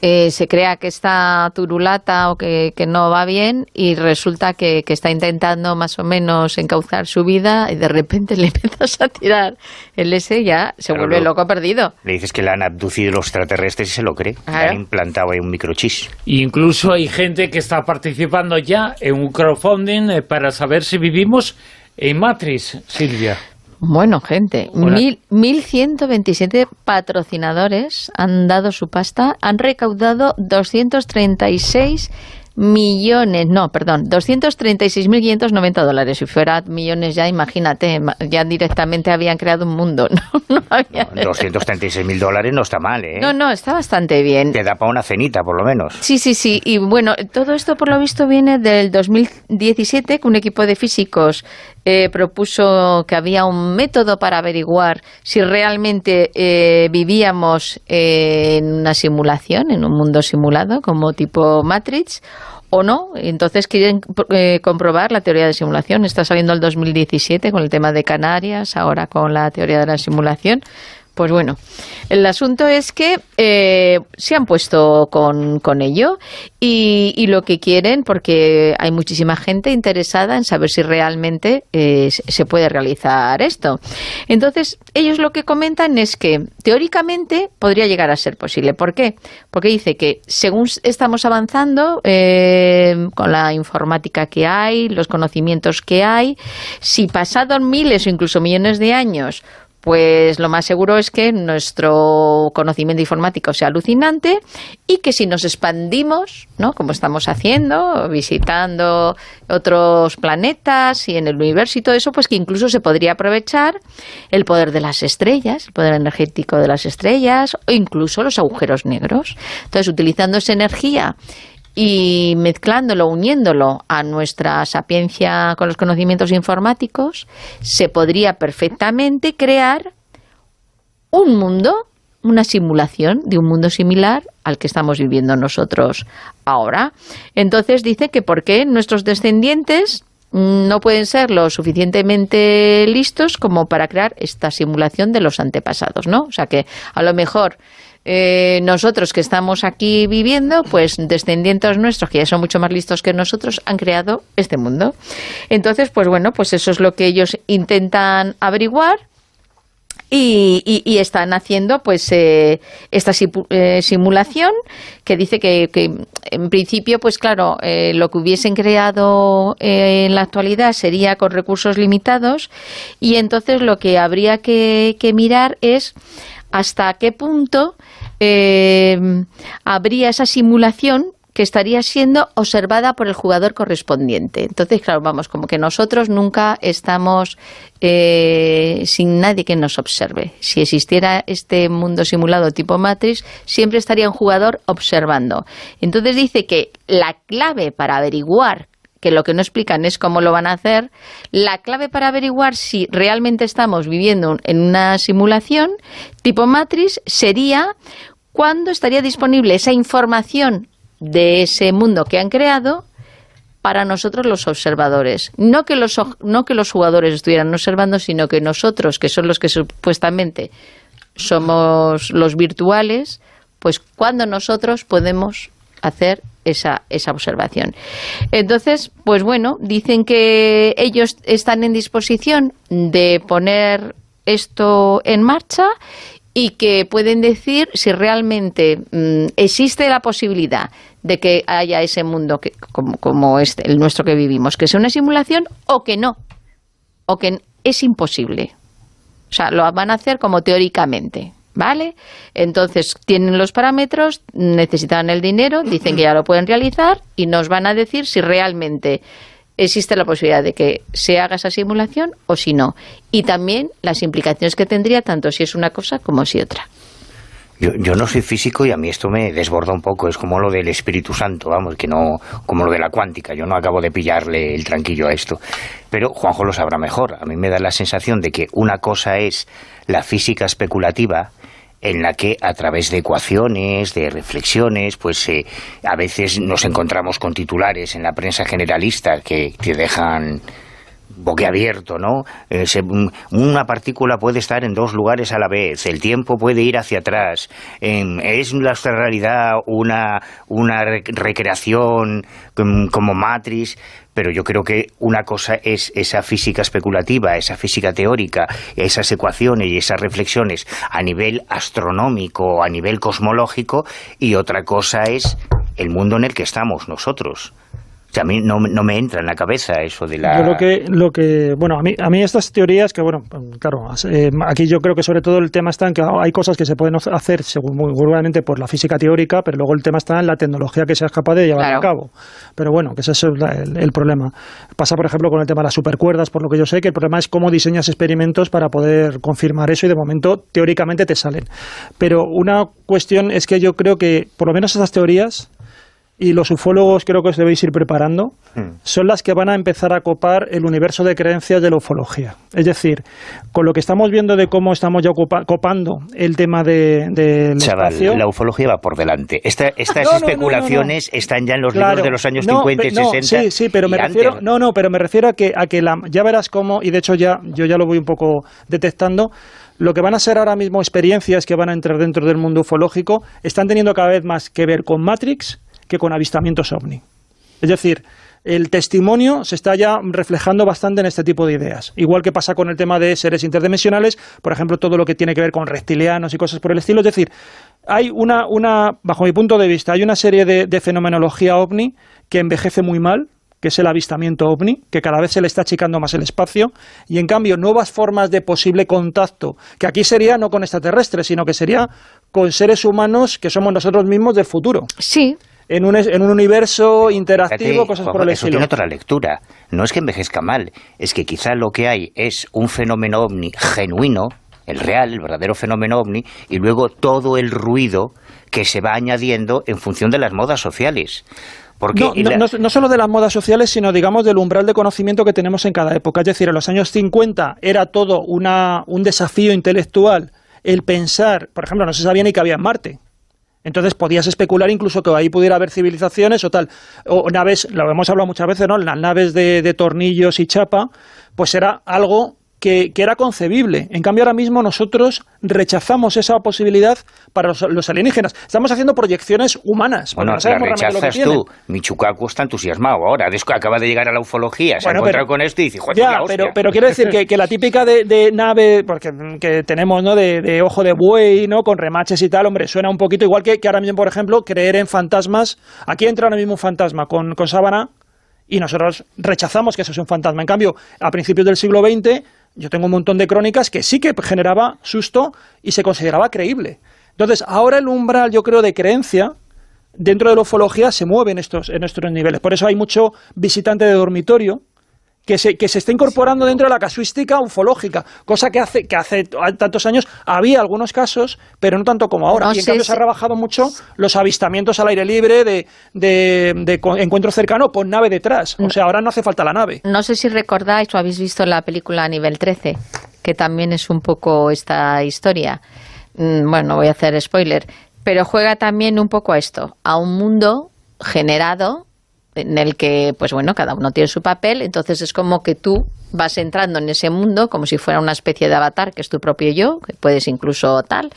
se crea que está turulata o que no va bien y resulta que está intentando más o menos encauzar su vida y de repente le empiezas a tirar el ya se vuelve loco perdido. Le dices que le han abducido los extraterrestres y se lo cree. Claro. Le han implantado ahí un microchip. Incluso hay gente que está participando ya en un crowdfunding para saber si vivimos en Matrix, Silvia. Bueno, gente, 1.127 patrocinadores han dado su pasta, han recaudado 236.590 dólares. Si fuera millones ya, imagínate, ya directamente habían creado un mundo. No había... 236.000 dólares no está mal, ¿eh? No, está bastante bien. Te da para una cenita, por lo menos. Sí. Y bueno, todo esto por lo visto viene del 2017, que un equipo de físicos propuso que había un método para averiguar si realmente vivíamos en una simulación, en un mundo simulado, como tipo Matrix, o no. Entonces quieren comprobar la teoría de simulación. Está saliendo el 2017 con el tema de Canarias, ahora con la teoría de la simulación. Pues bueno, el asunto es que se han puesto con ello y lo que quieren, porque hay muchísima gente interesada en saber si realmente se puede realizar esto. Entonces, ellos lo que comentan es que teóricamente podría llegar a ser posible. ¿Por qué? Porque dice que según estamos avanzando con la informática que hay, los conocimientos que hay, si pasados miles o incluso millones de años, pues lo más seguro es que nuestro conocimiento informático sea alucinante y que si nos expandimos, ¿no?, como estamos haciendo, visitando otros planetas y en el universo y todo eso, pues que incluso se podría aprovechar el poder de las estrellas, el poder energético de las estrellas o incluso los agujeros negros. Entonces, utilizando esa energía y mezclándolo, uniéndolo a nuestra sapiencia con los conocimientos informáticos, se podría perfectamente crear un mundo, una simulación de un mundo similar al que estamos viviendo nosotros ahora. Entonces dice que por qué nuestros descendientes no pueden ser lo suficientemente listos como para crear esta simulación de los antepasados, ¿no? O sea que a lo mejor nosotros que estamos aquí viviendo, pues descendientes nuestros que ya son mucho más listos que nosotros han creado este mundo. Entonces, pues bueno, pues eso es lo que ellos intentan averiguar. Y están haciendo pues esta simulación que dice que en principio pues claro, lo que hubiesen creado en la actualidad sería con recursos limitados, y entonces lo que habría que mirar es hasta qué punto habría esa simulación que estaría siendo observada por el jugador correspondiente. Entonces, claro, vamos, como que nosotros nunca estamos sin nadie que nos observe. Si existiera este mundo simulado tipo Matrix, siempre estaría un jugador observando. Entonces dice que la clave para averiguar, que lo que no explican es cómo lo van a hacer, la clave para averiguar si realmente estamos viviendo en una simulación tipo Matrix sería cuándo estaría disponible esa información de ese mundo que han creado para nosotros los observadores. No que los jugadores estuvieran observando, sino que nosotros, que son los que supuestamente somos los virtuales, pues cuando nosotros podemos hacer esa observación. Entonces, pues bueno, dicen que ellos están en disposición de poner esto en marcha y que pueden decir si realmente existe la posibilidad de que haya ese mundo que, como el nuestro que vivimos, que sea una simulación o que no, o que es imposible. O sea, lo van a hacer como teóricamente, ¿vale? Entonces tienen los parámetros, necesitan el dinero, dicen que ya lo pueden realizar y nos van a decir si realmente existe la posibilidad de que se haga esa simulación o si no. Y también las implicaciones que tendría, tanto si es una cosa como si otra. Yo no soy físico y a mí esto me desborda un poco. Es como lo del Espíritu Santo, vamos, que no, como lo de la cuántica. Yo no acabo de pillarle el tranquillo a esto. Pero Juanjo lo sabrá mejor. A mí me da la sensación de que una cosa es la física especulativa, en la que a través de ecuaciones, de reflexiones, pues a veces nos encontramos con titulares en la prensa generalista que te dejan boquiabierto, ¿no? Una partícula puede estar en dos lugares a la vez, el tiempo puede ir hacia atrás, es nuestra realidad una recreación como Matrix. Pero yo creo que una cosa es esa física especulativa, esa física teórica, esas ecuaciones y esas reflexiones a nivel astronómico, a nivel cosmológico, y otra cosa es el mundo en el que estamos nosotros. O sea, a mí no me entra en la cabeza eso de la... Yo bueno, a mí estas teorías que, bueno, claro, aquí yo creo que sobre todo el tema está en que hay cosas que se pueden hacer seguramente por la física teórica, pero luego el tema está en la tecnología que seas capaz de llevar a cabo. Pero bueno, que ese es el problema. Pasa, por ejemplo, con el tema de las supercuerdas, por lo que yo sé, que el problema es cómo diseñas experimentos para poder confirmar eso y de momento teóricamente te salen. Pero una cuestión es que yo creo que, por lo menos esas teorías, y los ufólogos creo que os debéis ir preparando, son las que van a empezar a copar el universo de creencias de la ufología. Es decir, con lo que estamos viendo de cómo estamos ya copando el tema del espacio... La ufología va por delante. Estas especulaciones están ya en los libros de los años 50 y 60. Sí, pero me refiero... pero me refiero a que ya verás cómo, y de hecho yo ya lo voy un poco detectando. Lo que van a ser ahora mismo experiencias que van a entrar dentro del mundo ufológico están teniendo cada vez más que ver con Matrix que con avistamientos ovni. Es decir, el testimonio se está ya reflejando bastante en este tipo de ideas. Igual que pasa con el tema de seres interdimensionales, por ejemplo, todo lo que tiene que ver con reptilianos y cosas por el estilo. Es decir, hay bajo mi punto de vista, hay una serie de fenomenología ovni que envejece muy mal, que es el avistamiento ovni, que cada vez se le está achicando más el espacio, y en cambio nuevas formas de posible contacto, que aquí sería no con extraterrestres, sino que sería con seres humanos que somos nosotros mismos del futuro. Sí. En un universo interactivo, cosas por el eso estilo. Tiene otra lectura. No es que envejezca mal, es que quizá lo que hay es un fenómeno ovni genuino, el real, el verdadero fenómeno ovni, y luego todo el ruido que se va añadiendo en función de las modas sociales. Porque no solo de las modas sociales, sino, digamos, del umbral de conocimiento que tenemos en cada época. Es decir, en los años 50 era todo un desafío intelectual el pensar, por ejemplo, no se sabía ni que había en Marte. Entonces podías especular incluso que ahí pudiera haber civilizaciones o tal. O naves, lo hemos hablado muchas veces, ¿no? Las naves de tornillos y chapa, pues era algo que era concebible. En cambio, ahora mismo nosotros rechazamos esa posibilidad para los alienígenas. Estamos haciendo proyecciones humanas. Bueno, no sabemos la realmente rechazas tú. Michukaku está entusiasmado ahora. Acaba de llegar a la ufología, se ha encontrado con esto y dice, joder, ya, pero quiero decir que la típica de nave porque que tenemos, ¿no? De ojo de buey, ¿no? Con remaches y tal, hombre, suena un poquito igual que ahora mismo, por ejemplo, creer en fantasmas. Aquí entra ahora mismo un fantasma con sábana y nosotros rechazamos que eso es un fantasma. En cambio, a principios del siglo XX, yo tengo un montón de crónicas que sí que generaba susto y se consideraba creíble. Entonces, ahora el umbral, yo creo, de creencia dentro de la ufología se mueve en estos niveles. Por eso hay mucho visitante de dormitorio que se está incorporando dentro de la casuística ufológica, cosa que hace tantos años había algunos casos, pero no tanto como ahora. Y en cambio se ha rebajado mucho los avistamientos al aire libre de encuentro cercano con nave detrás. O sea, ahora no hace falta la nave. No sé si recordáis o habéis visto la película Nivel 13, que también es un poco esta historia. Bueno, no voy a hacer spoiler, pero juega también un poco a esto, a un mundo generado en el que, pues bueno, cada uno tiene su papel, entonces es como que tú vas entrando en ese mundo como si fuera una especie de avatar, que es tu propio yo, que puedes incluso tal.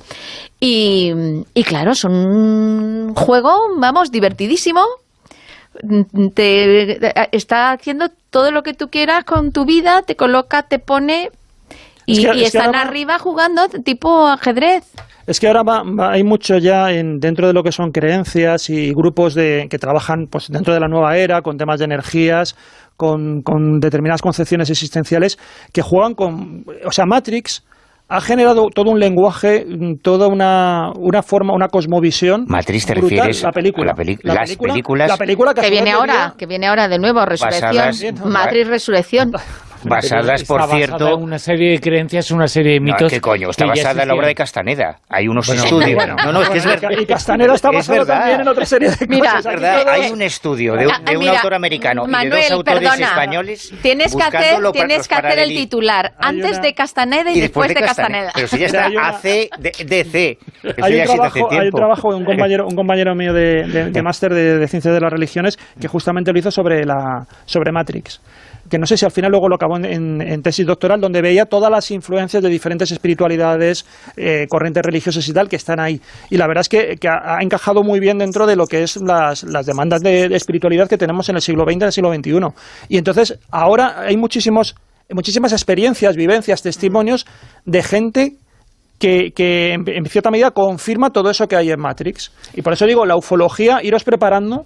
Y claro, es un juego, vamos, divertidísimo. Te está haciendo todo lo que tú quieras con tu vida, te coloca, te pone y están arriba jugando tipo ajedrez. Es que ahora hay mucho ya dentro de lo que son creencias y grupos que trabajan pues dentro de la nueva era, con temas de energías, con determinadas concepciones existenciales, que juegan con... O sea, Matrix ha generado todo un lenguaje, toda una forma, una cosmovisión. Matrix te brutal. refieres la película. A las películas. La película que viene ahora de nuevo, Resurrección. Matrix Resurrección. Basadas, por cierto, en una serie de creencias, una serie de mitos. ¿Qué coño? Está basada en la obra de Castaneda. Hay unos estudios. No, es que es verdad. Y Castaneda está basado también en otra serie de cosas. Es verdad, hay un estudio de un autor americano y de dos autores españoles. Tienes que hacer el titular antes de Castaneda y después de Castaneda. Pero si ya está AC/DC. Hay un trabajo de un compañero mío de máster de Ciencias de las Religiones que justamente lo hizo sobre Matrix. Que no sé si al final luego lo acabó en tesis doctoral, donde veía todas las influencias de diferentes espiritualidades, corrientes religiosas y tal, que están ahí. Y la verdad es que ha encajado muy bien dentro de lo que es las demandas de espiritualidad que tenemos en el siglo XX y en el siglo XXI. Y entonces ahora hay muchísimas experiencias, vivencias, testimonios de gente que en cierta medida confirma todo eso que hay en Matrix. Y por eso digo, la ufología, iros preparando,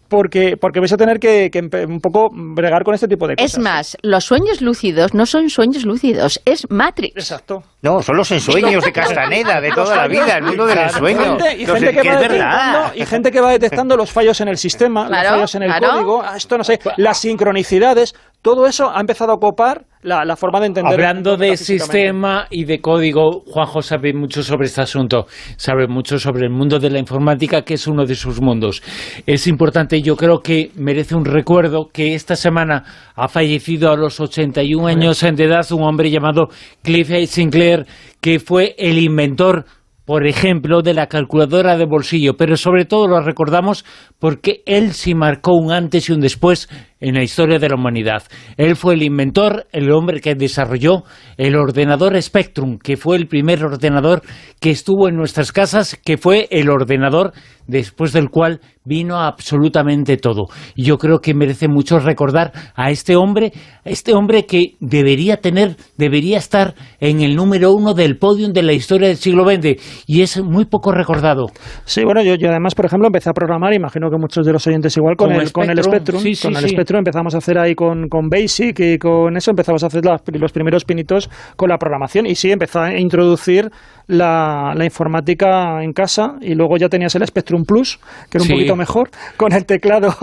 porque vais a tener que un poco bregar con este tipo de cosas. Es más, los sueños lúcidos no son sueños lúcidos, es Matrix. Exacto. No, son los ensueños de Castaneda, de toda la vida, el mundo del ensueño. Y gente que va detectando los fallos en el sistema, los fallos en el código, esto no sé, las sincronicidades, todo eso ha empezado a copar la forma de entender. Hablando de sistema y de código, Juanjo sabe mucho sobre este asunto, sabe mucho sobre el mundo de la informática, que es uno de sus mundos. Es importante, yo creo que merece un recuerdo que esta semana ha fallecido a los 81 años de edad un hombre llamado Cliff Sinclair, que fue el inventor, por ejemplo, de la calculadora de bolsillo, pero sobre todo lo recordamos porque él sí marcó un antes y un después en la historia de la humanidad. Él fue el inventor, el hombre que desarrolló el ordenador Spectrum, que fue el primer ordenador que estuvo en nuestras casas, que fue el ordenador después del cual vino absolutamente todo. Y yo creo que merece mucho recordar a este hombre que debería estar en el número 1 del podium de la historia del siglo XX, y es muy poco recordado. Sí, bueno, yo además, por ejemplo, empecé a programar, imagino que muchos de los oyentes igual, con el Spectrum. Spectrum empezamos a hacer ahí con Basic, y con eso empezamos a hacer los primeros pinitos con la programación, y sí, empezó a introducir la informática en casa, y luego ya tenías el Spectrum Plus, que era un poquito mejor, con el teclado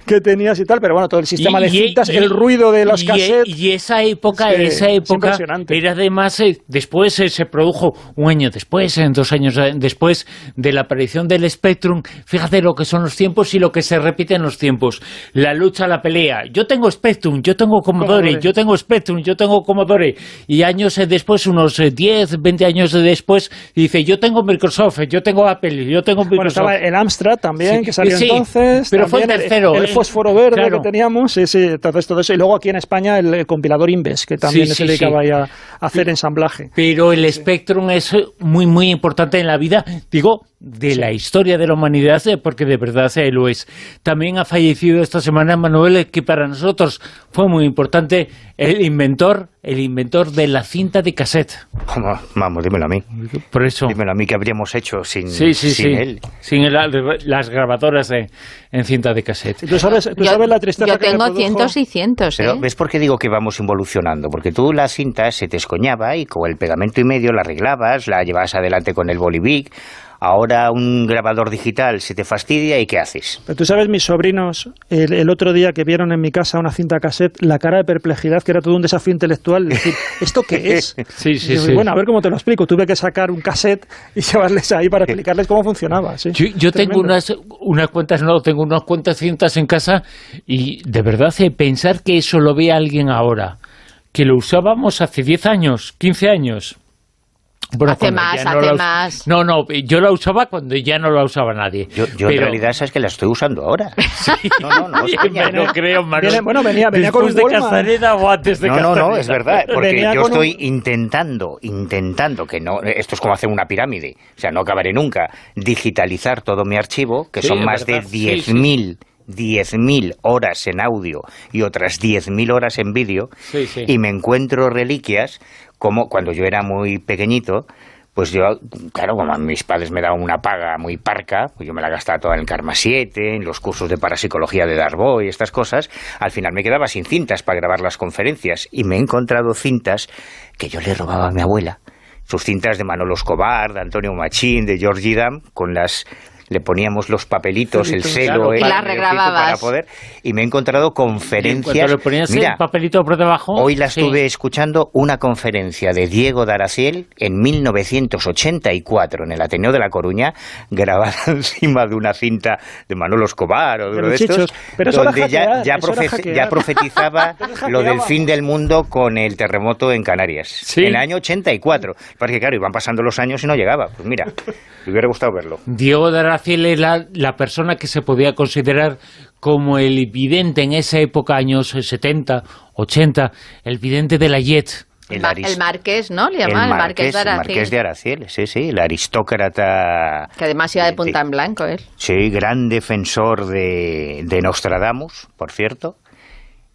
que tenías y tal, pero bueno, todo el sistema de cintas, el ruido de los cassettes. Y esa época era además, después se produjo un año después, 2 años después de la aparición del Spectrum. Fíjate lo que son los tiempos y lo que se repite en los tiempos. La lucha, la pelea. Yo tengo Spectrum, yo tengo Commodore, yo tengo Spectrum, yo tengo Commodore. Y años después, unos 10, 20 años después, dice, yo tengo Microsoft, yo tengo Apple, yo tengo Microsoft. Bueno, estaba el Amstrad también, que salió entonces. Pero fue el tercero. El fósforo verde que teníamos, entonces todo eso. Y luego aquí en España el compilador Inves, que también se dedicaba a hacer ensamblaje. Pero el Spectrum es muy, muy importante en la vida, digo, de la historia de la humanidad, porque de verdad lo es. También ha fallecido esta semana Manuel, que para nosotros fue muy importante, el inventor de la cinta de cassette. Vamos, dímelo a mí. Por eso. Dímelo a mí, ¿qué habríamos hecho sin él? Sin las grabadoras en cinta de cassette. ¿Tú sabes la tristeza que me produjo? Yo tengo cientos y cientos, Pero ¿ves por qué digo que vamos involucionando? Porque tú la cinta se te escoñaba y con el pegamento y medio la arreglabas, la llevabas adelante con el bolivic. Ahora un grabador digital se te fastidia y ¿qué haces? Pero tú sabes, mis sobrinos, el otro día que vieron en mi casa una cinta cassette, la cara de perplejidad, que era todo un desafío intelectual, decir, ¿esto qué es? Sí. Bueno, a ver cómo te lo explico. Tuve que sacar un cassette y llevarles ahí para explicarles cómo funcionaba. ¿Sí? Yo tengo unas cuantas cintas en casa y de verdad pensar que eso lo ve alguien ahora, que lo usábamos hace 10 años, 15 años. Bueno, hace más. No, yo la usaba cuando ya no la usaba nadie. Yo en realidad sabes que la estoy usando ahora. Sí. No, no creo, Manuel. Venía con un de Casareda o antes de Casareda. No, es verdad, porque yo estoy intentando que no, esto es como hacer una pirámide, o sea, no acabaré nunca, digitalizar todo mi archivo, que son más de 10.000 horas en audio y otras 10.000 horas en vídeo, y me encuentro reliquias como cuando yo era muy pequeñito. Pues yo, claro, como a mis padres me daban una paga muy parca, pues yo me la gastaba toda en el Karma 7, en los cursos de parapsicología de Darboy y estas cosas. Al final me quedaba sin cintas para grabar las conferencias y me he encontrado cintas que yo le robaba a mi abuela. Sus cintas de Manolo Escobar, de Antonio Machín, de George Dam, le poníamos los papelitos, el celo, y las regrababas para poder, y me he encontrado conferencias. Cuando le ponías el papelito por debajo. Hoy la estuve escuchando, una conferencia de Diego de Araciel en 1984 en el Ateneo de La Coruña, grabada encima de una cinta de Manolo Escobar o de uno de estos, donde ya profetizaba lo del fin del mundo con el terremoto en Canarias, en el año 84. Porque claro, iban pasando los años y no llegaba. Pues mira, me hubiera gustado verlo. Diego de Araciel era la persona que se podía considerar como el vidente en esa época, años 70, 80, el vidente de la JET. El marqués, ¿no? Le llamaban el marqués de Araciel. El marqués de Araciel, sí, el aristócrata. Que además iba de punta en blanco, él. Sí, gran defensor de Nostradamus, por cierto.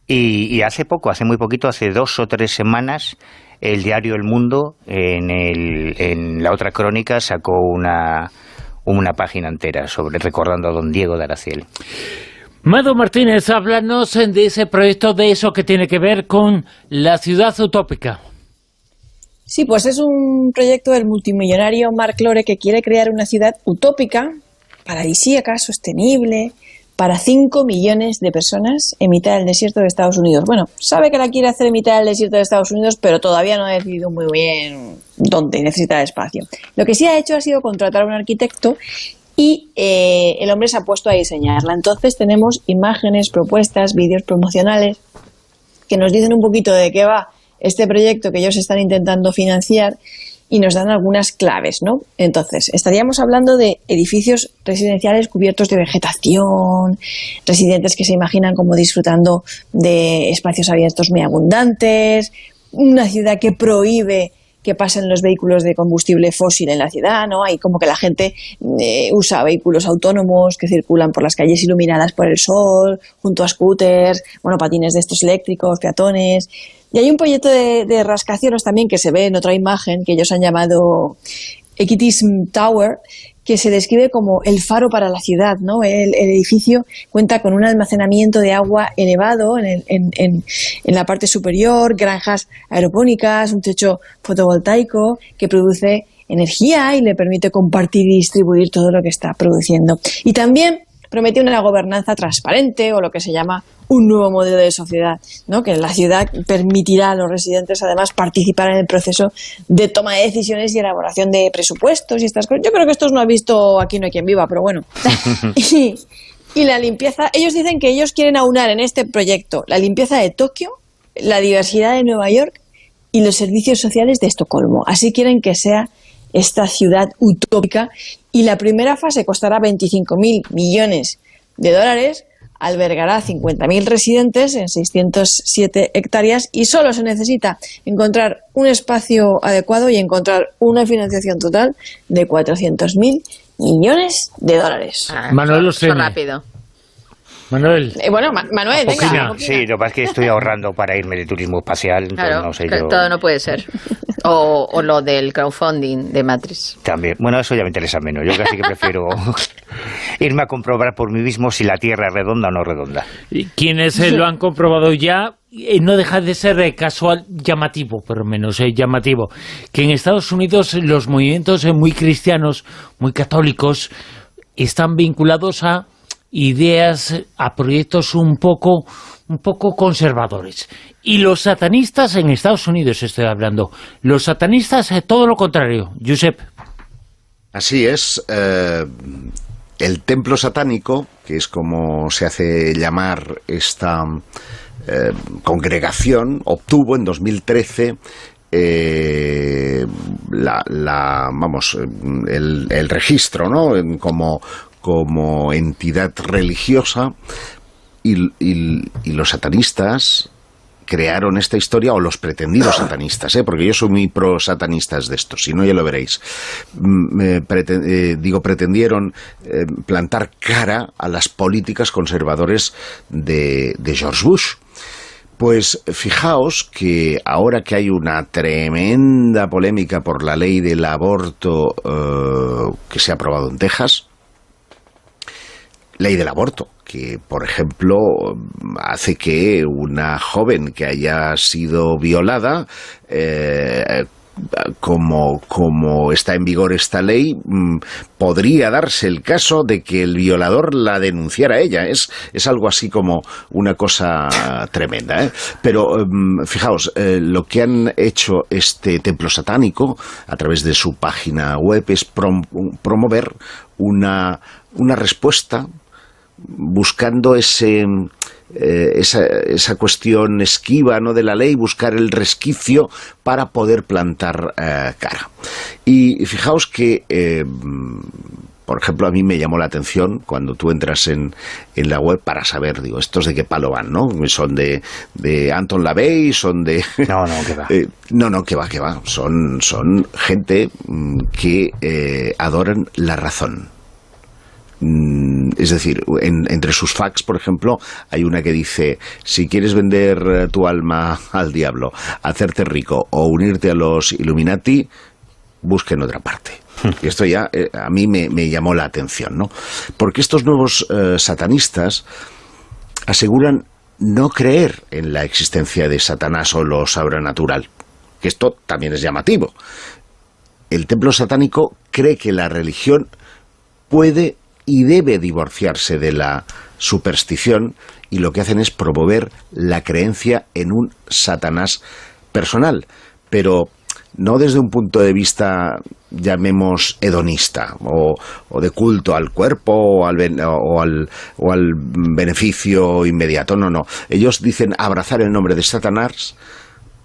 Y hace muy poquito, hace 2 o 3 semanas, el diario El Mundo, en la otra crónica, sacó una página entera recordando a don Diego de Araciel. Mado Martínez, háblanos de ese proyecto, de eso que tiene que ver con la ciudad utópica. Sí, pues es un proyecto del multimillonario Mark Lore, que quiere crear una ciudad utópica, paradisíaca, sostenible, para 5 millones de personas en mitad del desierto de Estados Unidos. Bueno, sabe que la quiere hacer en mitad del desierto de Estados Unidos, pero todavía no ha decidido muy bien dónde necesita el espacio. Lo que sí ha hecho ha sido contratar a un arquitecto y el hombre se ha puesto a diseñarla. Entonces tenemos imágenes, propuestas, vídeos promocionales que nos dicen un poquito de qué va este proyecto que ellos están intentando financiar y nos dan algunas claves, ¿no? Entonces, estaríamos hablando de edificios residenciales cubiertos de vegetación, residentes que se imaginan como disfrutando de espacios abiertos muy abundantes, una ciudad que prohíbe que pasen los vehículos de combustible fósil en la ciudad, ¿no? Hay como que la gente usa vehículos autónomos que circulan por las calles iluminadas por el sol, junto a scooters, patines de estos eléctricos, peatones. Y hay un proyecto de rascacielos también que se ve en otra imagen que ellos han llamado Equitism Tower, que se describe como el faro para la ciudad, ¿no? El edificio cuenta con un almacenamiento de agua elevado en la parte superior, granjas aeropónicas, un techo fotovoltaico que produce energía y le permite compartir y distribuir todo lo que está produciendo. Y también promete una gobernanza transparente, o lo que se llama un nuevo modelo de sociedad, ¿no? Que la ciudad permitirá a los residentes además participar en el proceso de toma de decisiones y elaboración de presupuestos y estas cosas. Yo creo que estos no ha visto Aquí no hay quien viva, pero bueno. Y la limpieza, ellos dicen que ellos quieren aunar en este proyecto la limpieza de Tokio, la diversidad de Nueva York y los servicios sociales de Estocolmo. Así quieren que sea esta ciudad utópica, y la primera fase costará 25.000 millones de dólares, albergará 50.000 residentes en 607 hectáreas y solo se necesita encontrar un espacio adecuado y encontrar una financiación total de 400.000 millones de dólares. Manuel los tiene. Rápido. Manuel. Bueno, Manuel, venga. Sí, lo que pasa es que estoy ahorrando para irme de turismo espacial, entonces Claro, no sé que yo. todo no puede ser. O lo del crowdfunding de Matrix. También. Bueno, eso ya me interesa menos. Yo casi que prefiero irme a comprobar por mí mismo si la Tierra es redonda o no redonda. Quienes lo han comprobado ya, no deja de ser casual, llamativo, por lo menos, llamativo, que en Estados Unidos los movimientos muy cristianos, muy católicos, están vinculados a ideas, a proyectos un poco conservadores. Y los satanistas en Estados Unidos, estoy hablando, los satanistas todo lo contrario. Josep. Así es. El templo satánico, que es como se hace llamar esta congregación, obtuvo en 2013 el registro, ¿no? como entidad religiosa, y los satanistas crearon esta historia, o los pretendidos satanistas, porque yo soy muy pro satanistas de esto, si no ya lo veréis. Pretendieron plantar cara a las políticas conservadoras de George Bush. Pues fijaos que ahora que hay una tremenda polémica por la ley del aborto que se ha aprobado en Texas, ley del aborto, que, por ejemplo, hace que una joven que haya sido violada, como está en vigor esta ley, podría darse el caso de que el violador la denunciara a ella. Es algo así como una cosa tremenda, ¿eh? Pero fijaos, lo que han hecho este templo satánico a través de su página web es promover una respuesta buscando esa cuestión esquiva, ¿no?, de la ley, buscar el resquicio para poder plantar cara. Y fijaos que, por ejemplo, a mí me llamó la atención cuando tú entras en la web para saber, digo, ¿estos de qué palo van, no? ¿Son de Anton LaVey? ¿Son de...? No, que va. No, que va. Son gente que adoran la razón. Es decir, entre sus fax, por ejemplo, hay una que dice: si quieres vender tu alma al diablo, hacerte rico o unirte a los Illuminati, busca en otra parte. Y esto ya a mí me llamó la atención, ¿no? Porque estos nuevos satanistas aseguran no creer en la existencia de Satanás o lo sobrenatural, que esto también es llamativo. El templo satánico cree que la religión puede y debe divorciarse de la superstición, y lo que hacen es promover la creencia en un Satanás personal, pero no desde un punto de vista, llamemos, hedonista o de culto al cuerpo o al beneficio inmediato. No. Ellos dicen abrazar el nombre de Satanás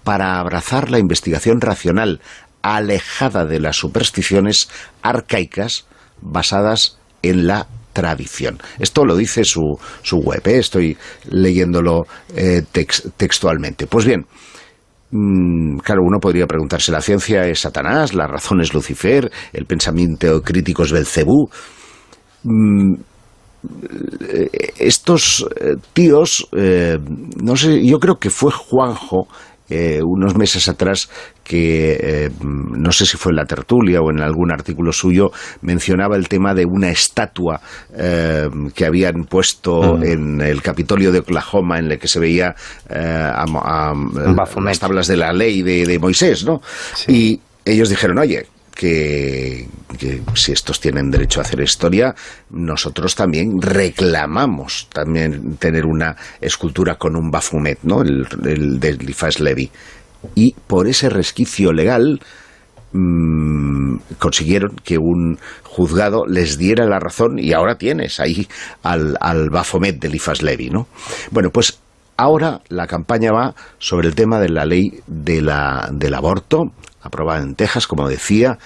para abrazar la investigación racional, alejada de las supersticiones arcaicas basadas en la tradición. Esto lo dice su web, estoy leyéndolo textualmente. Pues bien, claro, uno podría preguntarse: ¿la ciencia es Satanás? ¿La razón es Lucifer? ¿El pensamiento crítico es Belcebú? Estos tíos, no sé, yo creo que fue Juanjo, unos meses atrás, que no sé si fue en la tertulia o en algún artículo suyo, mencionaba el tema de una estatua que habían puesto en el Capitolio de Oklahoma, en la que se veía las tablas de la ley de Moisés, ¿no? Sí. Y ellos dijeron: oye, que si estos tienen derecho a hacer historia, nosotros también reclamamos también tener una escultura con un Baphomet, ¿no? El de Eliphas Levi. Y por ese resquicio legal consiguieron que un juzgado les diera la razón, y ahora tienes ahí al Baphomet de Eliphas Levi, ¿no? Bueno, pues ahora la campaña va sobre el tema de la ley del aborto, aprobada en Texas, como decía,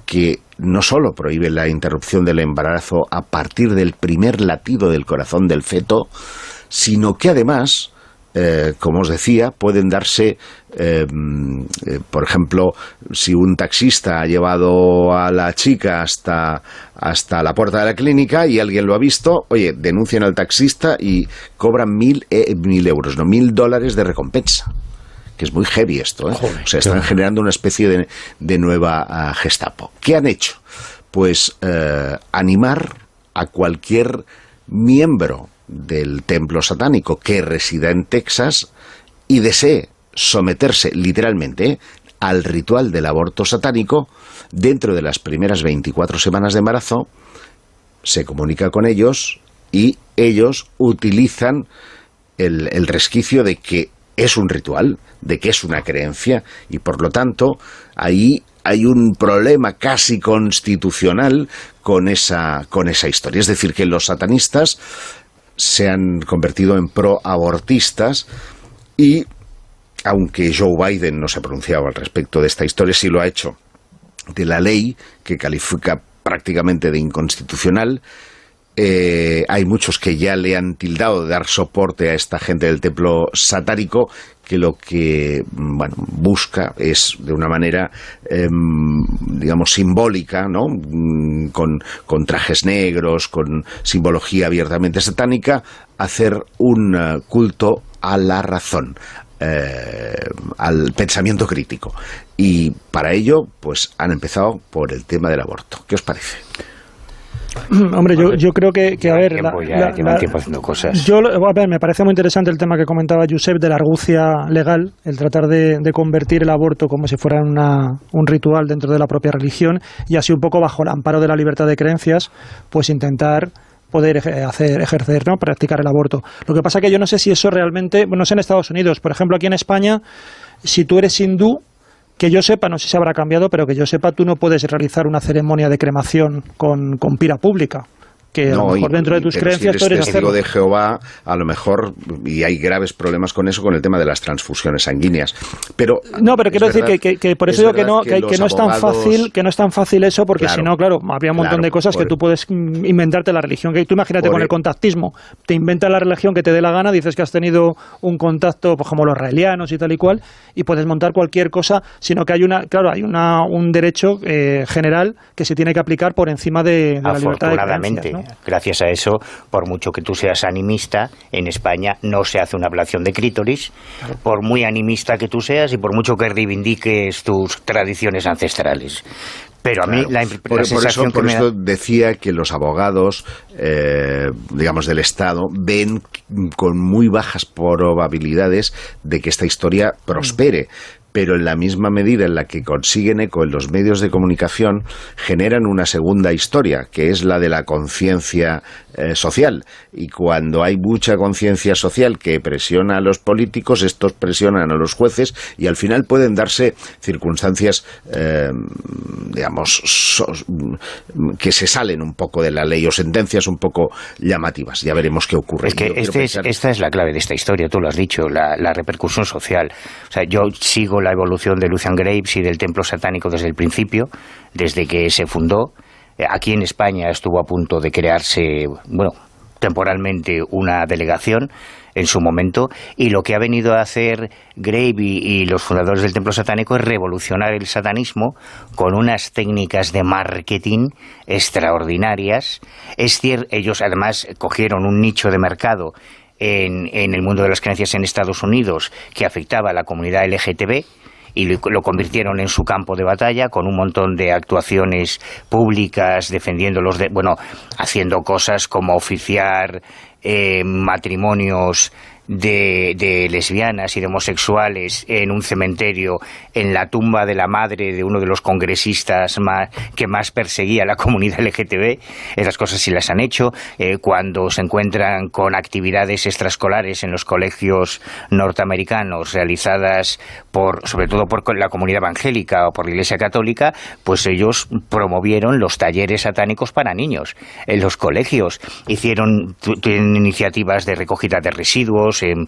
que no solo prohíbe la interrupción del embarazo a partir del primer latido del corazón del feto, sino que además, como os decía, pueden darse, por ejemplo, si un taxista ha llevado a la chica hasta la puerta de la clínica y alguien lo ha visto, oye, denuncian al taxista y cobran $1.000 de recompensa. Que es muy heavy esto, ¿eh? Joder, o sea, están generando una especie de nueva Gestapo. ¿Qué han hecho? Pues animar a cualquier miembro del templo satánico que resida en Texas y desee someterse literalmente al ritual del aborto satánico dentro de las primeras 24 semanas de embarazo, se comunica con ellos y ellos utilizan el resquicio de que es un ritual, de que es una creencia, y por lo tanto ahí hay un problema casi constitucional con esa historia. Es decir, que los satanistas se han convertido en pro-abortistas, y aunque Joe Biden no se ha pronunciado al respecto de esta historia, sí lo ha hecho de la ley que califica prácticamente de inconstitucional. Hay muchos que ya le han tildado de dar soporte a esta gente del templo satánico, que lo que busca es, de una manera digamos simbólica, ¿no? Con trajes negros, con simbología abiertamente satánica, hacer un culto a la razón, al pensamiento crítico. Y para ello pues han empezado por el tema del aborto. ¿Qué os parece? Hombre, yo creo que a ver, llevan tiempo haciendo cosas. Me parece muy interesante el tema que comentaba Josep de la argucia legal, el tratar de convertir el aborto como si fuera un ritual dentro de la propia religión, y así un poco bajo el amparo de la libertad de creencias, pues intentar poder ejercer, ¿no? Practicar el aborto. Lo que pasa que yo no sé si eso realmente, no sé en Estados Unidos, por ejemplo aquí en España, si tú eres hindú, que yo sepa, no sé si habrá cambiado, pero que yo sepa, tú no puedes realizar una ceremonia de cremación con pira pública. Que a lo mejor dentro de tus creencias tú eres testigo de Jehová, a lo mejor, y hay graves problemas con eso, con el tema de las transfusiones sanguíneas. Pero quiero decir que por eso digo que no es tan fácil, que no es tan fácil eso, porque si no, claro, habría un montón de cosas que tú puedes inventarte la religión. Que tú imagínate con el contactismo, te inventas la religión que te dé la gana, dices que has tenido un contacto, pues como los israelianos y tal y cual, y puedes montar cualquier cosa, sino que hay un derecho general que se tiene que aplicar por encima de la libertad de creencias, ¿no? Gracias a eso, por mucho que tú seas animista, en España no se hace una ablación de clítoris, por muy animista que tú seas y por mucho que reivindiques tus tradiciones ancestrales. Pero a mí por eso decía que los abogados, digamos, del Estado ven con muy bajas probabilidades de que esta historia prospere. Pero en la misma medida en la que consiguen eco en los medios de comunicación, generan una segunda historia, que es la de la conciencia social. Y cuando hay mucha conciencia social que presiona a los políticos, estos presionan a los jueces, y al final pueden darse circunstancias, que se salen un poco de la ley, o sentencias un poco llamativas. Ya veremos qué ocurre. Es que esta es la clave de esta historia, tú lo has dicho, la repercusión social. O sea, yo sigo la evolución de Lucian Graves y del templo satánico desde el principio, desde que se fundó. Aquí en España estuvo a punto de crearse, temporalmente una delegación en su momento, y lo que ha venido a hacer Graves y los fundadores del templo satánico es revolucionar el satanismo con unas técnicas de marketing extraordinarias. Es cierto, ellos además cogieron un nicho de mercado en el mundo de las creencias en Estados Unidos que afectaba a la comunidad LGTB, y lo convirtieron en su campo de batalla con un montón de actuaciones públicas defendiéndolos haciendo cosas como oficiar matrimonios de lesbianas y de homosexuales en un cementerio, en la tumba de la madre de uno de los congresistas que más perseguía a la comunidad LGTB. Esas cosas sí las han hecho. Cuando se encuentran con actividades extraescolares en los colegios norteamericanos realizadas sobre todo por la comunidad evangélica o por la Iglesia Católica, pues ellos promovieron los talleres satánicos para niños en los colegios. Tienen iniciativas de recogida de residuos en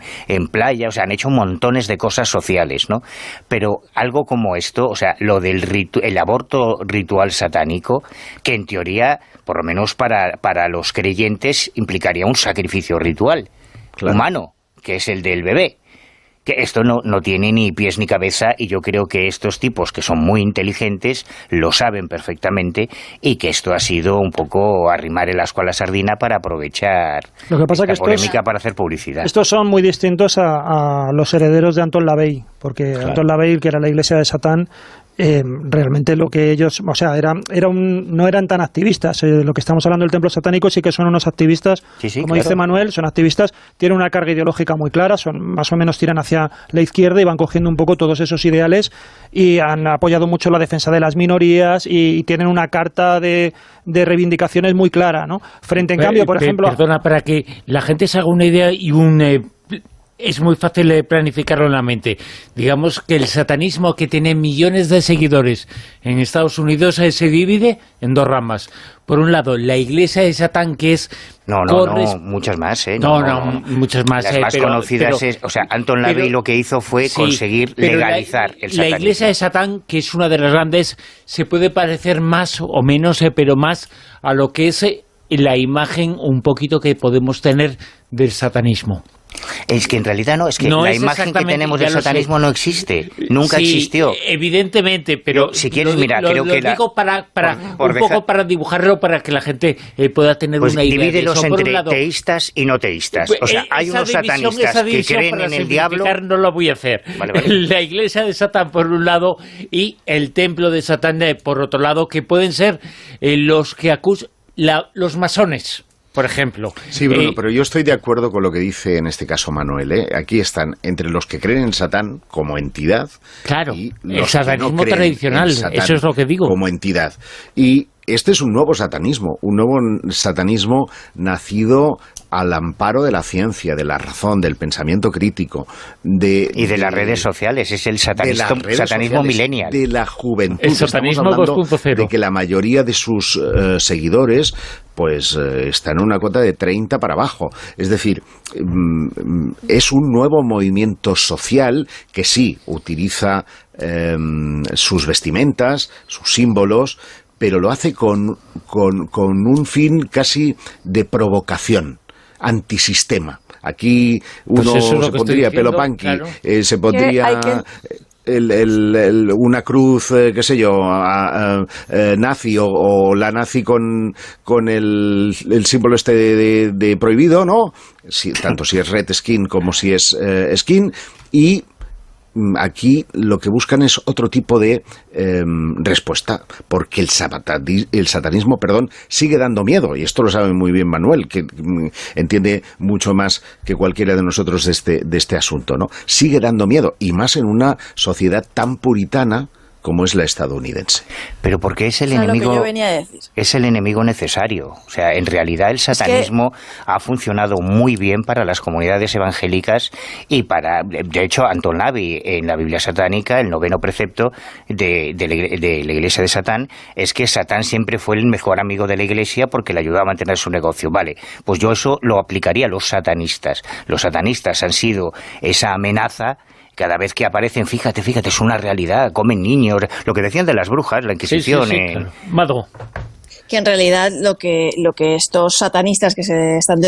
playa, o sea, han hecho montones de cosas sociales, ¿no? Pero algo como esto, o sea, lo del el aborto ritual satánico, que en teoría, por lo menos para los creyentes, implicaría un sacrificio ritual humano, que es el del bebé. Que esto no tiene ni pies ni cabeza, y yo creo que estos tipos, que son muy inteligentes, lo saben perfectamente, y que esto ha sido un poco arrimar el ascua a la sardina para aprovechar Lo que pasa esta que polémica para hacer publicidad. Estos son muy distintos a los herederos de Anton LaVey, porque Anton LaVey, que era la Iglesia de Satán, realmente lo que ellos, o sea, no eran tan activistas. Lo que estamos hablando del templo satánico sí que son unos activistas, como dice Manuel, son activistas, tienen una carga ideológica muy clara, son más o menos tiran hacia la izquierda y van cogiendo un poco todos esos ideales, y han apoyado mucho la defensa de las minorías y tienen una carta de reivindicaciones muy clara, ¿no? Frente, en cambio, por ejemplo... Perdona, para que la gente se haga una idea y es muy fácil planificarlo en la mente. Digamos que el satanismo, que tiene millones de seguidores en Estados Unidos, se divide en dos ramas. Por un lado, la Iglesia de Satán, que es... No, muchas más, ¿eh? No, muchas más. Las más conocidas o sea, Anton LaVey lo que hizo fue conseguir legalizar el satanismo. La Iglesia de Satán, que es una de las grandes, se puede parecer más o menos, pero más a lo que es la imagen un poquito que podemos tener del satanismo. Es que en realidad la imagen que tenemos del satanismo no existe, nunca existió. Evidentemente, pero si quieres, creo que digo poco para dibujarlo, para que la gente pueda tener una idea. Divídelos entre teístas y no teístas. O sea, hay unos satanistas que creen en el diablo. No lo voy a hacer. Vale. La Iglesia de Satán por un lado y el templo de Satán por otro lado, que pueden ser los que acusan los masones, por ejemplo. Sí, Bruno, pero yo estoy de acuerdo con lo que dice en este caso Manuel, ¿eh? Aquí están entre los que creen en Satán como entidad. Claro, y el satanismo tradicional, eso es lo que digo. Como entidad. Y este es un nuevo satanismo nacido al amparo de la ciencia, de la razón, del pensamiento crítico. Y de las redes sociales, es el satanismo millennial. De la juventud. El satanismo 2.0. De que la mayoría de sus seguidores pues están en una cuota de 30 para abajo. Es decir, es un nuevo movimiento social que sí utiliza sus vestimentas, sus símbolos, pero lo hace con un fin casi de provocación, antisistema. Aquí uno se pondría pelo punky, claro. Se pondría una cruz, qué sé yo, nazi o la nazi con el símbolo este de prohibido, ¿no? Tanto si es red skin como si es skin, y aquí lo que buscan es otro tipo de respuesta, porque el satanismo, sigue dando miedo, y esto lo sabe muy bien Manuel, que entiende mucho más que cualquiera de nosotros de este asunto, ¿no? Sigue dando miedo, y más en una sociedad tan puritana como es la estadounidense. Pero porque es el enemigo, lo que yo venía a decir. Es el enemigo necesario. O sea, en realidad el satanismo ha funcionado muy bien para las comunidades evangélicas y de hecho, Anton LaVey, en la Biblia satánica, el 9º precepto de la Iglesia de Satán, es que Satán siempre fue el mejor amigo de la Iglesia porque le ayudaba a mantener su negocio. Vale, pues yo eso lo aplicaría a los satanistas. Los satanistas han sido esa amenaza. Cada vez que aparecen, fíjate, es una realidad, comen niños, lo que decían de las brujas, la Inquisición. Sí, claro. Mado. Que en realidad lo que estos satanistas que se están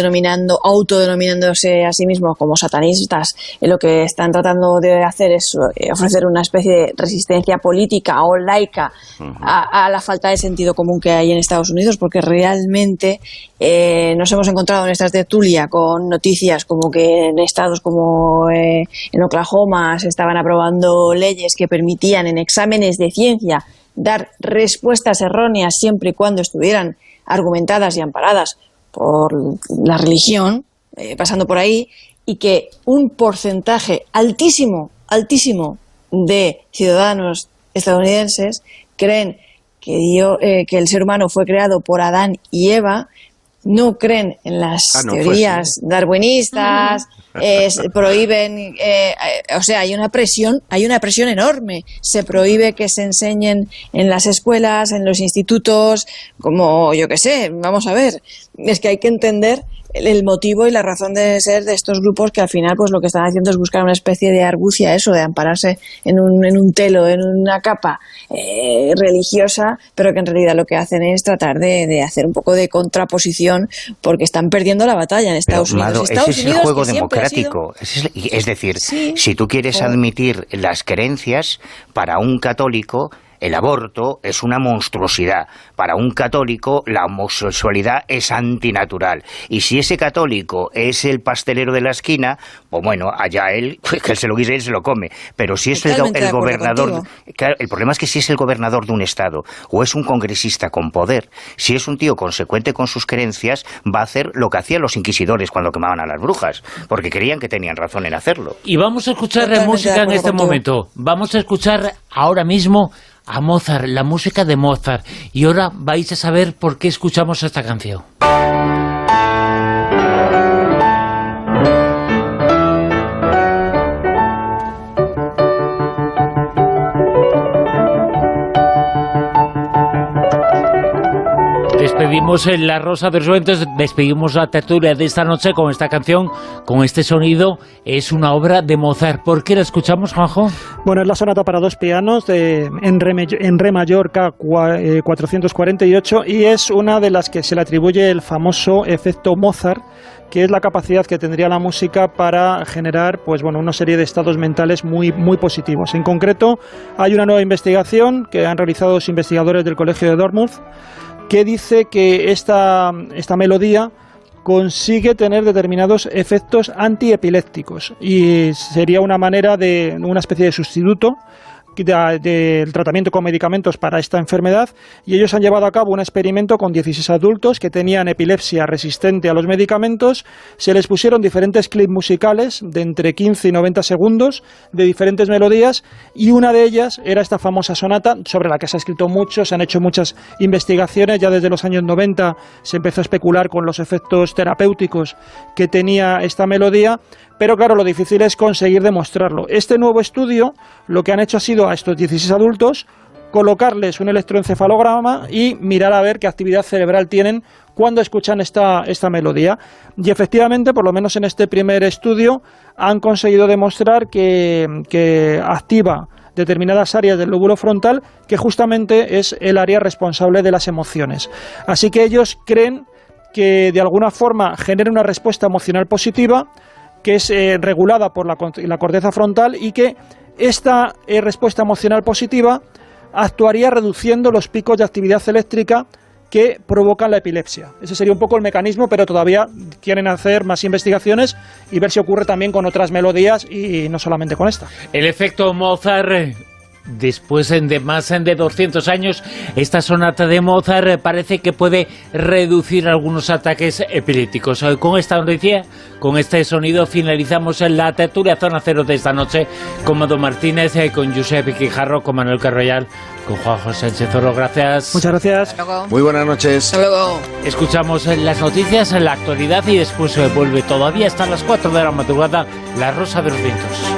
autodenominándose a sí mismos como satanistas, lo que están tratando de hacer es ofrecer una especie de resistencia política o laica a la falta de sentido común que hay en Estados Unidos, porque realmente nos hemos encontrado en esta tertulia con noticias como que en estados como en Oklahoma se estaban aprobando leyes que permitían en exámenes de ciencia dar respuestas erróneas siempre y cuando estuvieran argumentadas y amparadas por la religión, pasando por ahí, y que un porcentaje altísimo de ciudadanos estadounidenses creen que el ser humano fue creado por Adán y Eva, no creen en las teorías darwinistas, prohíben, o sea, hay una presión enorme. Se prohíbe que se enseñen en las escuelas, en los institutos, como yo qué sé, vamos a ver, es que hay que entender el motivo y la razón de ser de estos grupos que al final pues lo que están haciendo es buscar una especie de argucia, eso, de ampararse en un telo, en una capa religiosa, pero que en realidad lo que hacen es tratar de hacer un poco de contraposición porque están perdiendo la batalla en Estados Unidos. Mado, Estados ese es Unidos, el juego que democrático. Es decir, si tú quieres admitir las creencias, para un católico el aborto es una monstruosidad. Para un católico la homosexualidad es antinatural. Y si ese católico es el pastelero de la esquina, pues bueno, allá él, que se lo guise, él se lo come. Pero si es el gobernador... Claro, el problema es que si es el gobernador de un estado o es un congresista con poder, si es un tío consecuente con sus creencias, va a hacer lo que hacían los inquisidores cuando quemaban a las brujas, porque creían que tenían razón en hacerlo. Y vamos a escuchar música en este momento. Vamos a escuchar ahora mismo a Mozart, la música de Mozart. Y ahora vais a saber por qué escuchamos esta canción. Despedimos en La Rosa de los Vientos, despedimos la tertulia de esta noche con esta canción, con este sonido. Es una obra de Mozart. ¿Por qué la escuchamos, Juanjo? Bueno, es la sonata para dos pianos en re mayor K448 y es una de las que se le atribuye el famoso efecto Mozart, que es la capacidad que tendría la música para generar pues bueno, una serie de estados mentales muy, muy positivos. En concreto, hay una nueva investigación que han realizado los investigadores del Colegio de Dartmouth, que dice que esta melodía consigue tener determinados efectos antiepilépticos y sería una manera de una especie de sustituto del tratamiento con medicamentos para esta enfermedad, y ellos han llevado a cabo un experimento con 16 adultos que tenían epilepsia resistente a los medicamentos. Se les pusieron diferentes clips musicales de entre 15 y 90 segundos de diferentes melodías, y una de ellas era esta famosa sonata sobre la que se ha escrito mucho, se han hecho muchas investigaciones. Ya desde los años 90 se empezó a especular con los efectos terapéuticos que tenía esta melodía, pero claro, lo difícil es conseguir demostrarlo. Este nuevo estudio lo que han hecho ha sido a estos 16 adultos colocarles un electroencefalograma y mirar a ver qué actividad cerebral tienen cuando escuchan esta melodía. Y efectivamente, por lo menos en este primer estudio, han conseguido demostrar que activa determinadas áreas del lóbulo frontal, que justamente es el área responsable de las emociones. Así que ellos creen que de alguna forma genera una respuesta emocional positiva, que es regulada por la corteza frontal, y que esta respuesta emocional positiva actuaría reduciendo los picos de actividad eléctrica que provocan la epilepsia. Ese sería un poco el mecanismo, pero todavía quieren hacer más investigaciones y ver si ocurre también con otras melodías y no solamente con esta. El efecto Mozart. Después de más de 200 años, esta sonata de Mozart parece que puede reducir algunos ataques epilépticos. Con esta noticia, con este sonido, finalizamos en la tertulia Zona Cero de esta noche con Mado Martínez, con Josep Quijarro, con Manuel Carroyal, con Juanjo Sánchez Oro. Gracias. Muchas gracias. Muy buenas noches. Hasta luego. Escuchamos las noticias, en la actualidad, y después vuelve todavía hasta las 4 de la madrugada La Rosa de los Vientos.